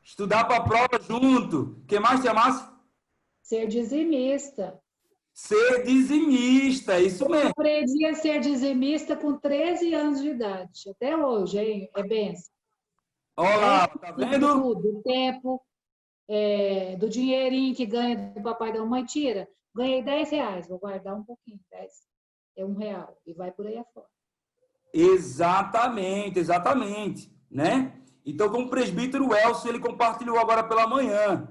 Estudar para a prova junto. Que mais, Tia Márcia? Ser dizimista. Ser dizimista, isso Eu mesmo. aprendi a ser dizimista com 13 anos de idade. Até hoje, hein? É benção. Olha lá, tá vendo? Tudo, do tempo, do dinheirinho que ganha do papai e da mamãe, tira. Ganhei R$10, vou guardar um pouquinho, 10. É R$1 e vai por aí afora. Exatamente, exatamente, né? Então, como o presbítero Elcio, ele compartilhou agora pela manhã,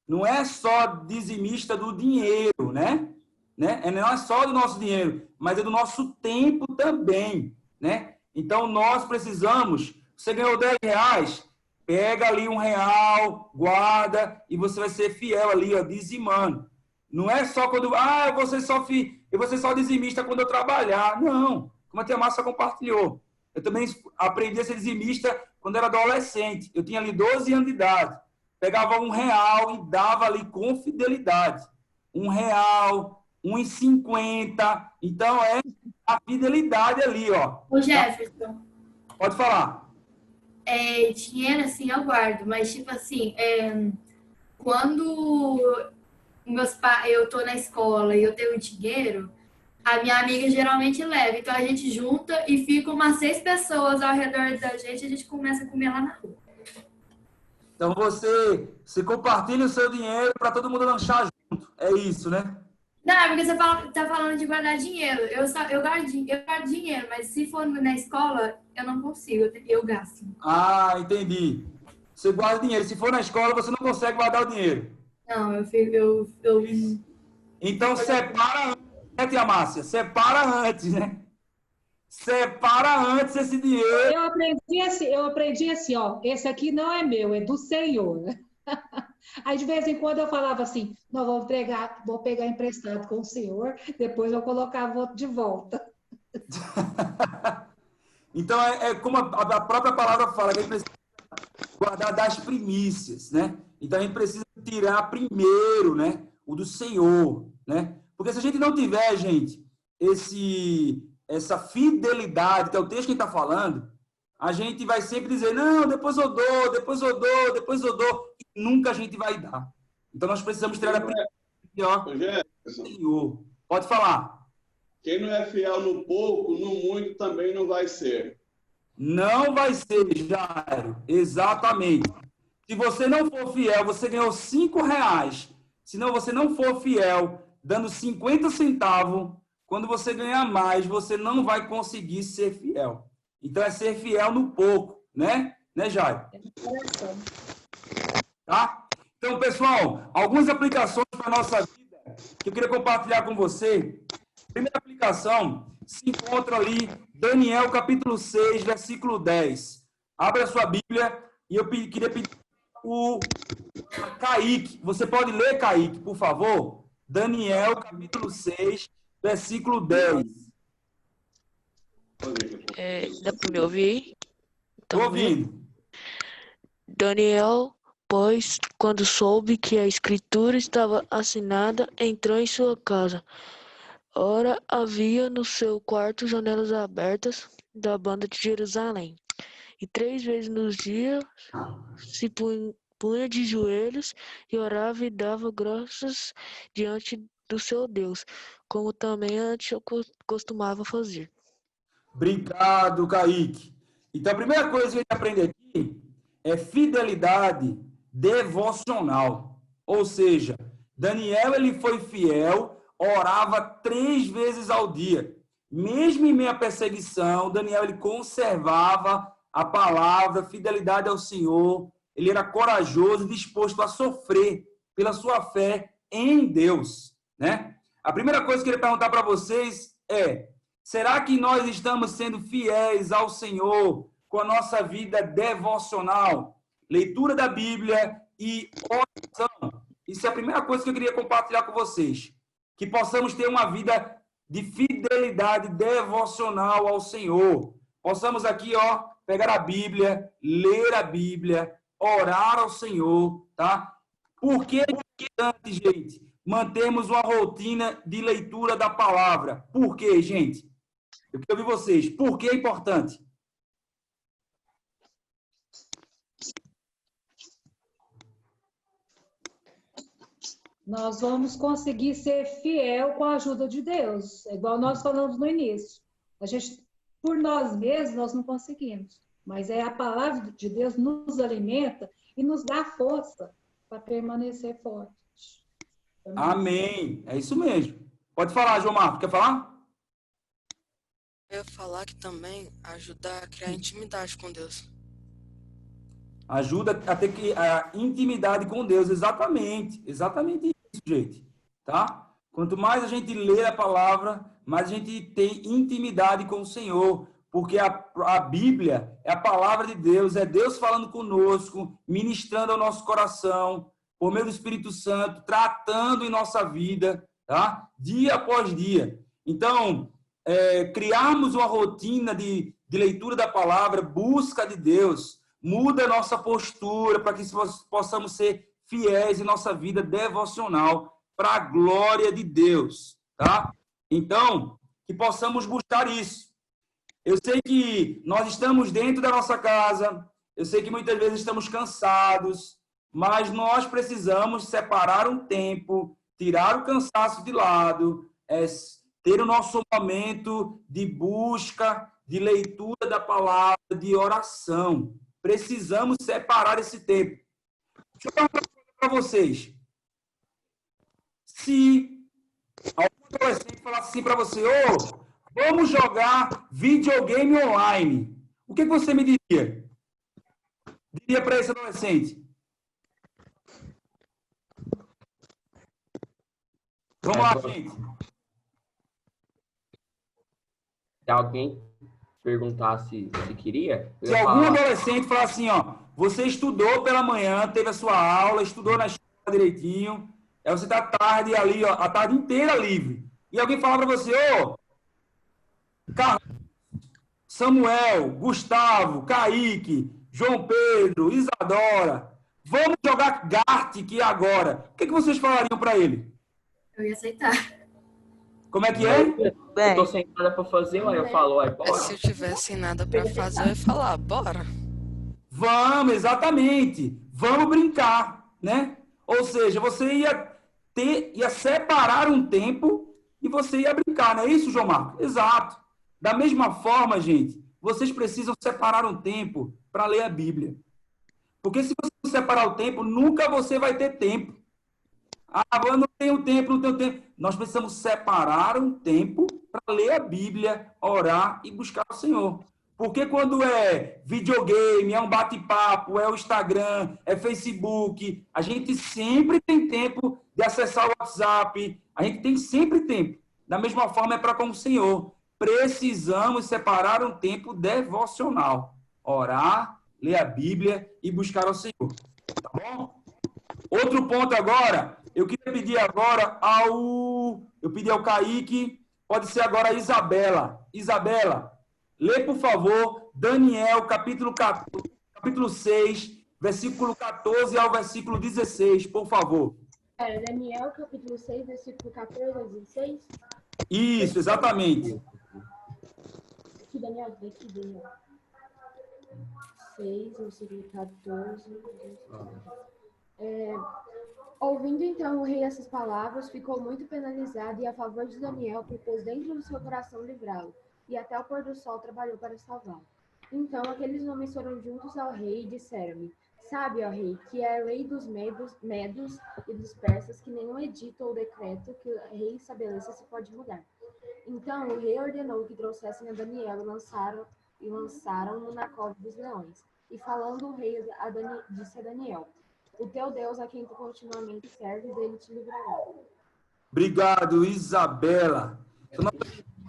não é só dizimista do dinheiro, né? Não é só do nosso dinheiro, mas é do nosso tempo também, né? Então, nós precisamos, você ganhou R$10, pega ali R$1, guarda, e você vai ser fiel ali, ó, dizimando. Não é só quando, eu vou ser só dizimista quando eu trabalhar. Não, como a Tia Márcia compartilhou. Eu também aprendi a ser dizimista quando era adolescente. Eu tinha ali 12 anos de idade. Pegava R$1 e dava ali com fidelidade. R$1, R$1,50. Então, é a fidelidade ali, ó. Ô, Jefferson. Pode falar. Dinheiro, assim, eu guardo. Mas, tipo assim, quando eu tô na escola e eu tenho dinheiro, a minha amiga geralmente leva. Então, a gente junta e fica umas 6 pessoas ao redor da gente e a gente começa a comer lá na rua. Então, você compartilha o seu dinheiro para todo mundo lanchar junto. É isso, né? Não, é porque você tá falando de guardar dinheiro. Eu guardo dinheiro, mas se for na escola, eu não consigo, eu gasto. Ah, entendi. Você guarda dinheiro. Se for na escola, você não consegue guardar o dinheiro. Não, Então, separa antes, né, Tia Márcia? Separa antes, né? Separa antes esse dinheiro. Eu aprendi assim, ó, esse aqui não é meu, é do Senhor. Aí, de vez em quando, eu falava assim, não, vou pegar emprestado com o Senhor, depois eu colocava outro de volta. Então, é como a própria palavra fala, que a gente precisa guardar das primícias, né? Então, a gente precisa tirar primeiro, né? O do Senhor, né? Porque se a gente não tiver, gente, essa fidelidade, que é o texto que está falando, a gente vai sempre dizer, não, depois eu dou, depois eu dou, depois eu dou, e nunca a gente vai dar. Então, nós precisamos tirar a primeira. Senhor. Pode falar. Quem não é fiel no pouco, no muito também não vai ser. Não vai ser, Jairo. Exatamente. Se você não for fiel, você ganhou R$5. Se não, você não for fiel, dando 50 centavos, quando você ganhar mais, você não vai conseguir ser fiel. Então, é ser fiel no pouco, né? Né, Jairo? Tá? Então, pessoal, algumas aplicações para a nossa vida que eu queria compartilhar com você. A primeira aplicação se encontra ali, Daniel, capítulo 6, versículo 10. Abra a sua Bíblia e eu queria pedir o Kaique. Você pode ler, Kaique, por favor? Daniel, capítulo 6, versículo 10. Dá para me ouvir? Estou ouvindo. Daniel, pois, quando soube que a escritura estava assinada, entrou em sua casa. Ora, havia no seu quarto janelas abertas da banda de Jerusalém. E 3 vezes nos dias se punha de joelhos e orava e dava graças diante do seu Deus, como também antes eu costumava fazer. Obrigado, Kaique. Então, a primeira coisa que a gente aprende aqui é fidelidade devocional. Ou seja, Daniel ele foi fiel, orava 3 vezes ao dia. Mesmo em meio à perseguição, Daniel ele conservava a palavra, fidelidade ao Senhor. Ele era corajoso, disposto a sofrer pela sua fé em Deus, né? A primeira coisa que eu queria perguntar para vocês é: será que nós estamos sendo fiéis ao Senhor com a nossa vida devocional? Leitura da Bíblia e oração. Isso é a primeira coisa que eu queria compartilhar com vocês. Que possamos ter uma vida de fidelidade devocional ao Senhor. Possamos aqui, pegar a Bíblia, ler a Bíblia, orar ao Senhor, tá? Por que é importante, gente, mantermos uma rotina de leitura da palavra? Por quê, gente? Eu quero ouvir vocês. Por que é importante? Nós vamos conseguir ser fiel com a ajuda de Deus. É igual nós falamos no início. A gente, por nós mesmos, nós não conseguimos. Mas a palavra de Deus nos alimenta e nos dá força para permanecer forte. Amém. É isso mesmo. Pode falar, João Marcos. Quer falar? Eu ia falar que também ajuda a criar intimidade com Deus. Ajuda a ter a intimidade com Deus. Exatamente. Exatamente isso, gente. Tá? Quanto mais a gente lê a palavra, mais a gente tem intimidade com o Senhor. Porque a Bíblia é a palavra de Deus, é Deus falando conosco, ministrando ao nosso coração, por meio do Espírito Santo, tratando em nossa vida, tá? Dia após dia. Então, criarmos uma rotina de leitura da palavra, busca de Deus, muda a nossa postura para que possamos ser fiéis em nossa vida devocional para a glória de Deus, tá? Então, que possamos buscar isso. Eu sei que nós estamos dentro da nossa casa, eu sei que muitas vezes estamos cansados, mas nós precisamos separar um tempo, tirar o cansaço de lado, ter o nosso momento de busca, de leitura da palavra, de oração. Precisamos separar esse tempo. Deixa eu falar para vocês. Se algum adolescente falar assim para você, vamos jogar videogame online, o que você me diria? Diria para esse adolescente? Vamos lá, gente. Se alguém perguntasse se queria... Se algum adolescente falar assim, você estudou pela manhã, teve a sua aula, estudou na escola direitinho, aí você está tarde ali, a tarde inteira livre. E alguém falar para você, Carlos, Samuel, Gustavo, Kaique, João Pedro, Isadora, vamos jogar Gartic agora. O que vocês falariam para ele? Eu ia aceitar. Como é que é? Eu tô sem nada para fazer, aí eu falo, bora. Se eu tivesse nada para fazer, eu ia falar, bora. Vamos, exatamente. Vamos brincar, né? Ou seja, você ia separar um tempo e você ia brincar, não é isso, João Marcos? Exato. Da mesma forma, gente, vocês precisam separar um tempo para ler a Bíblia. Porque se você não separar o tempo, nunca você vai ter tempo. Eu não tenho tempo, não tenho tempo. Nós precisamos separar um tempo para ler a Bíblia, orar e buscar o Senhor. Porque quando é videogame, é um bate-papo, é o Instagram, é Facebook, a gente sempre tem tempo de acessar o WhatsApp, a gente tem sempre tempo. Da mesma forma é para com o Senhor. Precisamos separar um tempo devocional. Orar, ler a Bíblia e buscar o Senhor. Tá bom? Outro ponto agora, eu queria pedir agora eu pedi ao Kaique, pode ser agora a Isabela. Isabela, lê, por favor, Daniel, capítulo 6, versículo 14 ao versículo 16, por favor. Daniel, capítulo 6, versículo 14 ao 16? Isso, exatamente. Aqui, Daniel. 6, versículo 14. Ouvindo então o rei essas palavras, ficou muito penalizado e a favor de Daniel propôs dentro do seu coração livrá-lo, e até o pôr do sol trabalhou para salvá-lo. Então aqueles homens foram juntos ao rei e disseram-lhe: Sabe, ó rei, que é a lei dos medos e dos persas que nenhum edito ou decreto que o rei estabeleça se pode mudar. Então o rei ordenou que trouxessem a Daniel e lançaram-no na cova dos leões. E falando o rei disse a Daniel: O teu Deus, a quem tu continuamente serves, dele te livrará. Obrigado, Isabela. Então,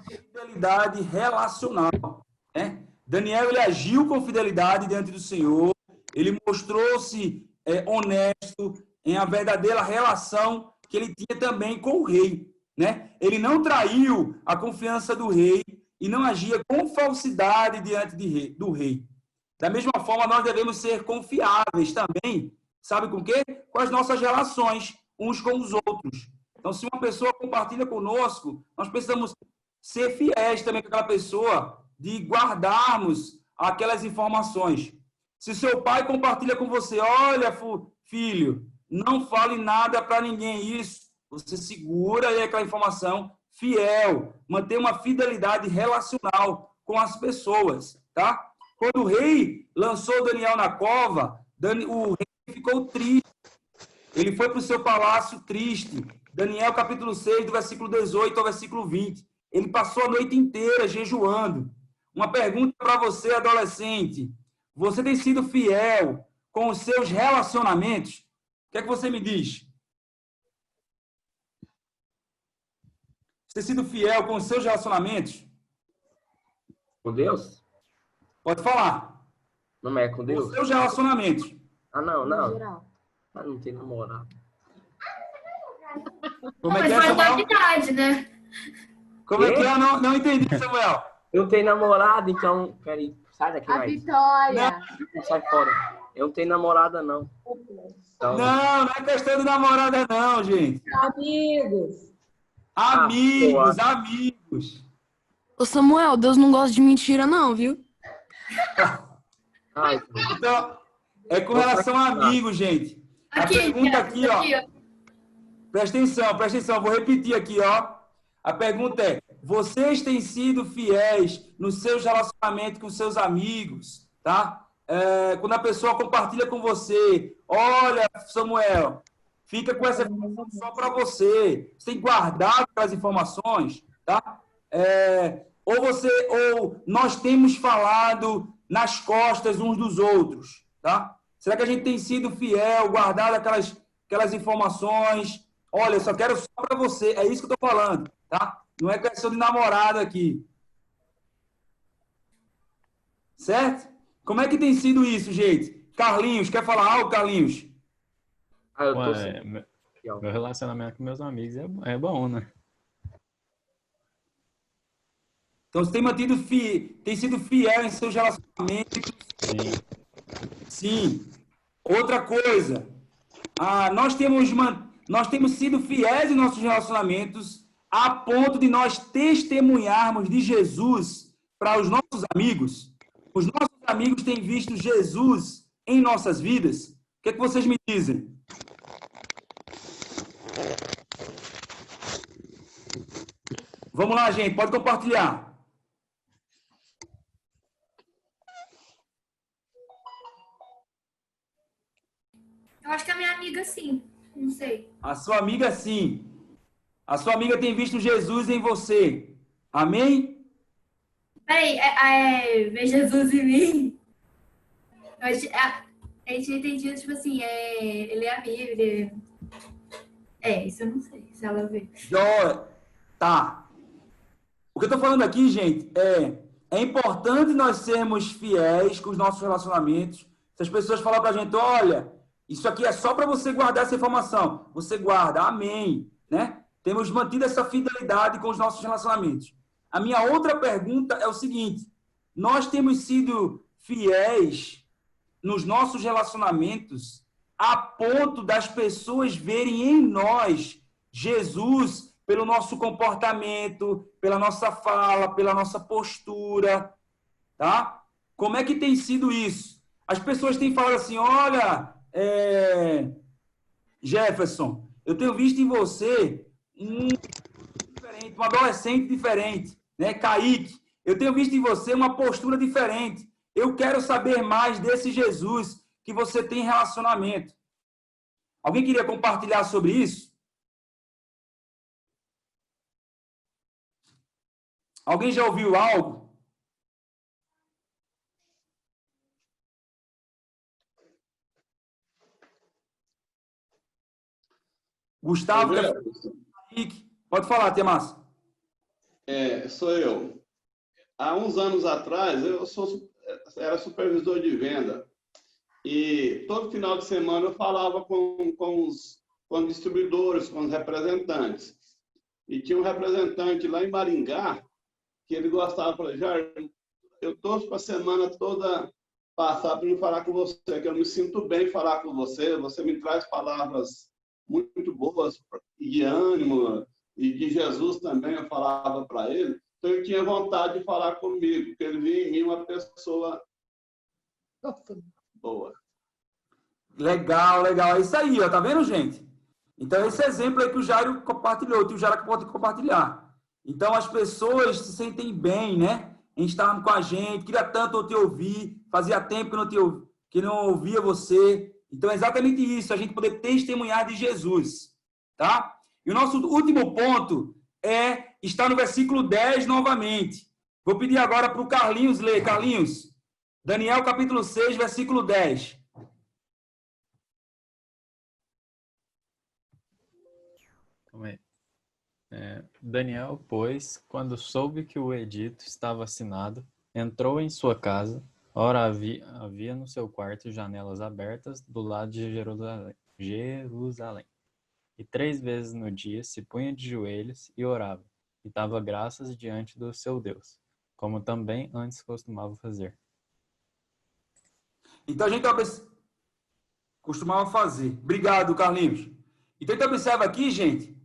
fidelidade relacional, né? Daniel, ele agiu com fidelidade diante do Senhor, ele mostrou-se honesto em a verdadeira relação que ele tinha também com o rei, né? Ele não traiu a confiança do rei e não agia com falsidade diante do rei. Da mesma forma, nós devemos ser confiáveis também, sabe com o quê? Com as nossas relações uns com os outros. Então, se uma pessoa compartilha conosco, nós precisamos ser fiéis também com aquela pessoa, de guardarmos aquelas informações. Se seu pai compartilha com você, olha, filho, não fale nada para ninguém isso, você segura aí aquela informação fiel, manter uma fidelidade relacional com as pessoas, tá? Quando o rei lançou Daniel na cova, o rei ficou triste. Ele foi para o seu palácio triste. Daniel, capítulo 6, do versículo 18 ao versículo 20. Ele passou a noite inteira jejuando. Uma pergunta para você, adolescente. Você tem sido fiel com os seus relacionamentos? O que é que você me diz? Você tem sido fiel com os seus relacionamentos? Com Deus? Pode falar. Não é com Deus? Com os seus relacionamentos. Ah, não. Ah, não tem namorado. Como é que Mas é, foi Samuel? novidade, né? Como é que é? Não entendi, Samuel. Eu tenho namorada, então... Peraí, sai daqui, A mais. Vitória! Sai fora. Eu não tenho namorada, não. Então... Não é questão de namorada, não, gente. Amigos. Amigos. Ô Samuel, Deus não gosta de mentira não, viu? Então, é com relação a amigos, gente. A pergunta aqui, ó. Presta atenção, vou repetir aqui, ó. A pergunta é: vocês têm sido fiéis nos seus relacionamentos com seus amigos, tá? Quando a pessoa compartilha com você, olha, Samuel, fica com essa informação só para você. Você tem que guardar aquelas informações, tá? Ou nós temos falado nas costas uns dos outros, tá? Será que a gente tem sido fiel, guardado aquelas informações? Olha, eu só quero só para você. É isso que eu estou falando, tá? Não é questão de namorado aqui. Certo? Como é que tem sido isso, gente? Carlinhos, quer falar algo, Carlinhos? Meu relacionamento com meus amigos é bom, né? Então, você tem sido fiel em seus relacionamentos? Sim. Outra coisa, nós temos sido fiéis em nossos relacionamentos a ponto de nós testemunharmos de Jesus para os nossos amigos. Os nossos amigos têm visto Jesus em nossas vidas. O que é que vocês me dizem? Vamos lá, gente, pode compartilhar. Eu acho que a minha amiga sim, não sei. A sua amiga, sim. A sua amiga tem visto Jesus em você. Amém? Peraí, ver Jesus em mim? A gente entendia, tipo assim, ele é amigo, isso eu não sei, se ela vê. Tá. O que eu tô falando aqui, gente, é importante nós sermos fiéis com os nossos relacionamentos. Se as pessoas falam pra gente, olha, isso aqui é só para você guardar essa informação. Você guarda, amém, né? Temos mantido essa fidelidade com os nossos relacionamentos. A minha outra pergunta é o seguinte: nós temos sido fiéis nos nossos relacionamentos a ponto das pessoas verem em nós Jesus pelo nosso comportamento, pela nossa fala, pela nossa postura, tá? Como é que tem sido isso? As pessoas têm falado assim, olha, Jefferson, eu tenho visto em você um adolescente diferente, né? Kaique, eu tenho visto em você uma postura diferente. Eu quero saber mais desse Jesus que você tem relacionamento. Alguém queria compartilhar sobre isso? Alguém já ouviu algo? Gustavo, pode falar, Tiamas. Sou eu. Há uns anos atrás, era supervisor de venda. E todo final de semana eu falava com os distribuidores, com os representantes. E tinha um representante lá em Maringá, que ele gostava, falei, Jair, eu torço para a semana toda passar para me falar com você, que eu me sinto bem falar com você, você me traz palavras muito boas e de ânimo, e de Jesus também eu falava para ele. Então ele tinha vontade de falar comigo, porque ele via em mim uma pessoa boa. Legal, legal. É isso aí, ó. Tá vendo, gente? Então, esse exemplo aí que o Jairo compartilhou, que o Jairo pode compartilhar. Então, as pessoas se sentem bem, né? Em estar com a gente. Queria tanto eu te ouvir. Fazia tempo que não ouvia você. Então, é exatamente isso. A gente poder testemunhar de Jesus. Tá? E o nosso último ponto está no versículo 10 novamente. Vou pedir agora para o Carlinhos ler. Carlinhos, Daniel capítulo 6, versículo 10. Daniel, pois, quando soube que o edito estava assinado, entrou em sua casa. Ora, havia no seu quarto janelas abertas do lado de Jerusalém. E 3 vezes no dia se punha de joelhos e orava, e dava graças diante do seu Deus, como também antes costumava fazer. Então, a gente costumava fazer. Obrigado, Carlinhos. Então, a gente observa aqui, gente,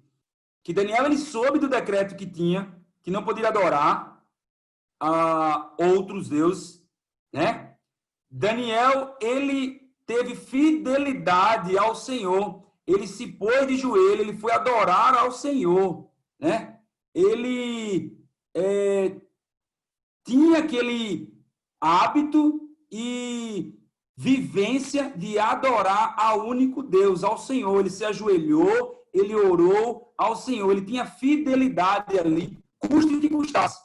que Daniel ele soube do decreto que tinha, que não poderia adorar a outros deuses, né? Daniel, ele teve fidelidade ao Senhor. Ele se pôs de joelho, ele foi adorar ao Senhor, né? Ele tinha aquele hábito e vivência de adorar ao único Deus, ao Senhor. Ele se ajoelhou, ele orou ao Senhor, ele tinha fidelidade ali, custe o que custasse.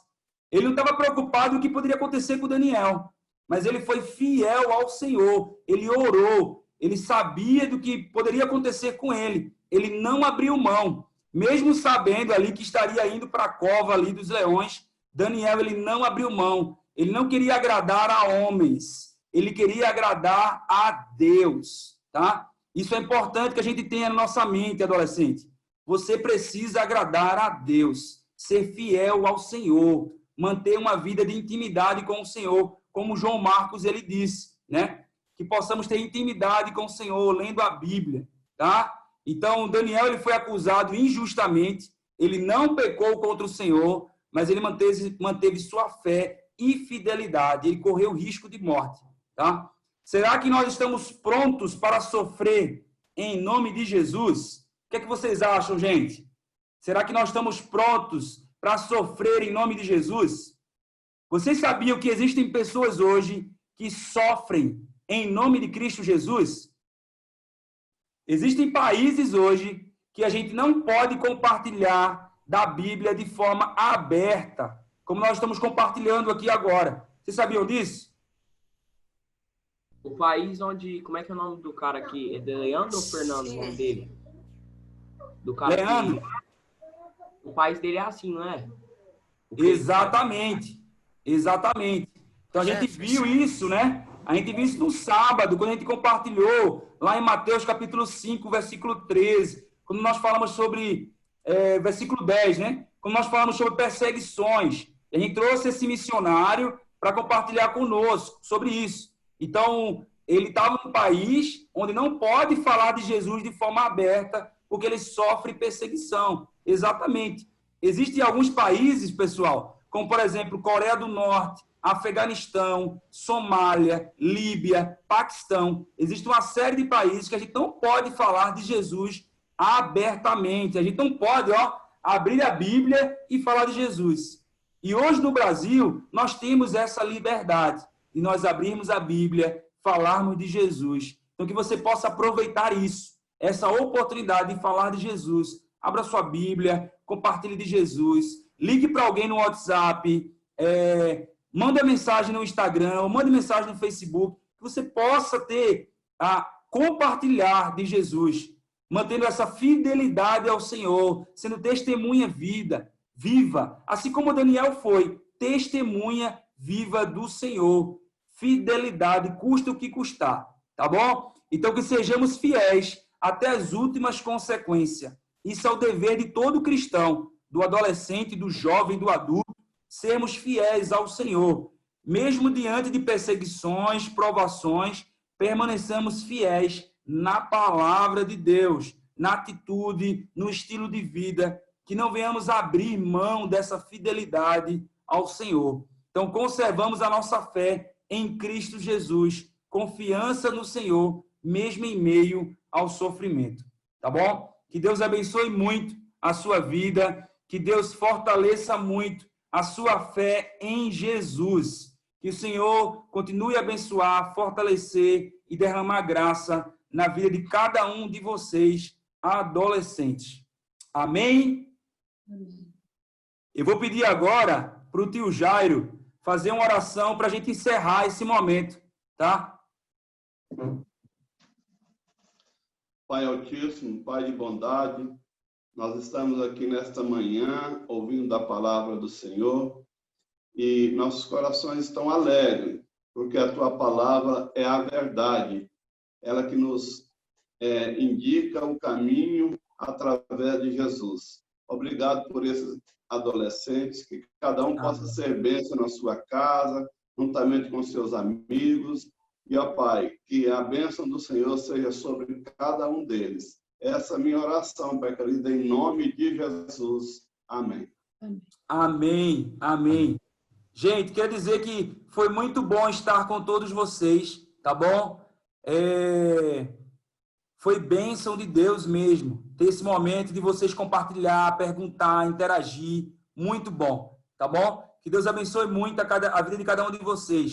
Ele não estava preocupado com o que poderia acontecer com Daniel, mas ele foi fiel ao Senhor, ele orou, ele sabia do que poderia acontecer com ele, ele não abriu mão, mesmo sabendo ali que estaria indo para a cova ali dos leões. Daniel, ele não abriu mão, ele não queria agradar a homens, ele queria agradar a Deus, tá? Isso é importante que a gente tenha na nossa mente, adolescente. Você precisa agradar a Deus, ser fiel ao Senhor, manter uma vida de intimidade com o Senhor, como João Marcos ele disse, né? Que possamos ter intimidade com o Senhor, lendo a Bíblia, tá? Então, Daniel ele foi acusado injustamente, ele não pecou contra o Senhor, mas ele manteve sua fé e fidelidade, ele correu risco de morte, tá? Será que nós estamos prontos para sofrer em nome de Jesus? O que é que vocês acham, gente? Será que nós estamos prontos para sofrer em nome de Jesus? Vocês sabiam que existem pessoas hoje que sofrem em nome de Cristo Jesus? Existem países hoje que a gente não pode compartilhar da Bíblia de forma aberta, como nós estamos compartilhando aqui agora. Vocês sabiam disso? O país onde... Como é que é o nome do cara aqui? É de Leandro ou Fernando, o nome dele? Do cara Leandro. O país dele é assim, não é? Exatamente. Exatamente. Então, a gente viu isso, né? A gente viu isso no sábado, quando a gente compartilhou lá em Mateus capítulo 5, versículo 13, quando nós falamos sobre... versículo 10, né? Quando nós falamos sobre perseguições. A gente trouxe esse missionário para compartilhar conosco sobre isso. Então, ele estava num país onde não pode falar de Jesus de forma aberta, porque ele sofre perseguição. Exatamente. Existem alguns países, pessoal, como, por exemplo, Coreia do Norte, Afeganistão, Somália, Líbia, Paquistão. Existe uma série de países que a gente não pode falar de Jesus abertamente. A gente não pode, abrir a Bíblia e falar de Jesus. E hoje, no Brasil, nós temos essa liberdade. de nós abrirmos a Bíblia, falarmos de Jesus. Então, que você possa aproveitar isso, essa oportunidade de falar de Jesus. Abra sua Bíblia, compartilhe de Jesus, ligue para alguém no WhatsApp, manda mensagem no Instagram, ou mande mensagem no Facebook, que você possa ter a compartilhar de Jesus, mantendo essa fidelidade ao Senhor, sendo testemunha viva, assim como Daniel foi, testemunha viva do Senhor. Fidelidade, custa o que custar, tá bom? Então, que sejamos fiéis até as últimas consequências. Isso é o dever de todo cristão, do adolescente, do jovem, do adulto, sermos fiéis ao Senhor. Mesmo diante de perseguições, provações, permaneçamos fiéis na palavra de Deus, na atitude, no estilo de vida, que não venhamos abrir mão dessa fidelidade ao Senhor. Então, conservamos a nossa fé em Cristo Jesus, confiança no Senhor, mesmo em meio ao sofrimento. Tá bom? Que Deus abençoe muito a sua vida, que Deus fortaleça muito a sua fé em Jesus. Que o Senhor continue a abençoar, fortalecer e derramar graça na vida de cada um de vocês, adolescentes. Amém? Amém. Eu vou pedir agora para o tio Jairo fazer uma oração para a gente encerrar esse momento, tá? Pai Altíssimo, Pai de bondade, nós estamos aqui nesta manhã ouvindo a palavra do Senhor e nossos corações estão alegres, porque a Tua palavra é a verdade, ela que nos indica o caminho através de Jesus. Obrigado por esses adolescentes, que cada um possa ser bênção na sua casa, juntamente com seus amigos. E, ó Pai, que a bênção do Senhor seja sobre cada um deles. Essa é a minha oração, Pai querido, em nome de Jesus. Amém. Amém. Amém. Gente, quero dizer que foi muito bom estar com todos vocês, tá bom? Foi bênção de Deus mesmo, ter esse momento de vocês compartilhar, perguntar, interagir, muito bom, tá bom? Que Deus abençoe muito a vida de cada um de vocês.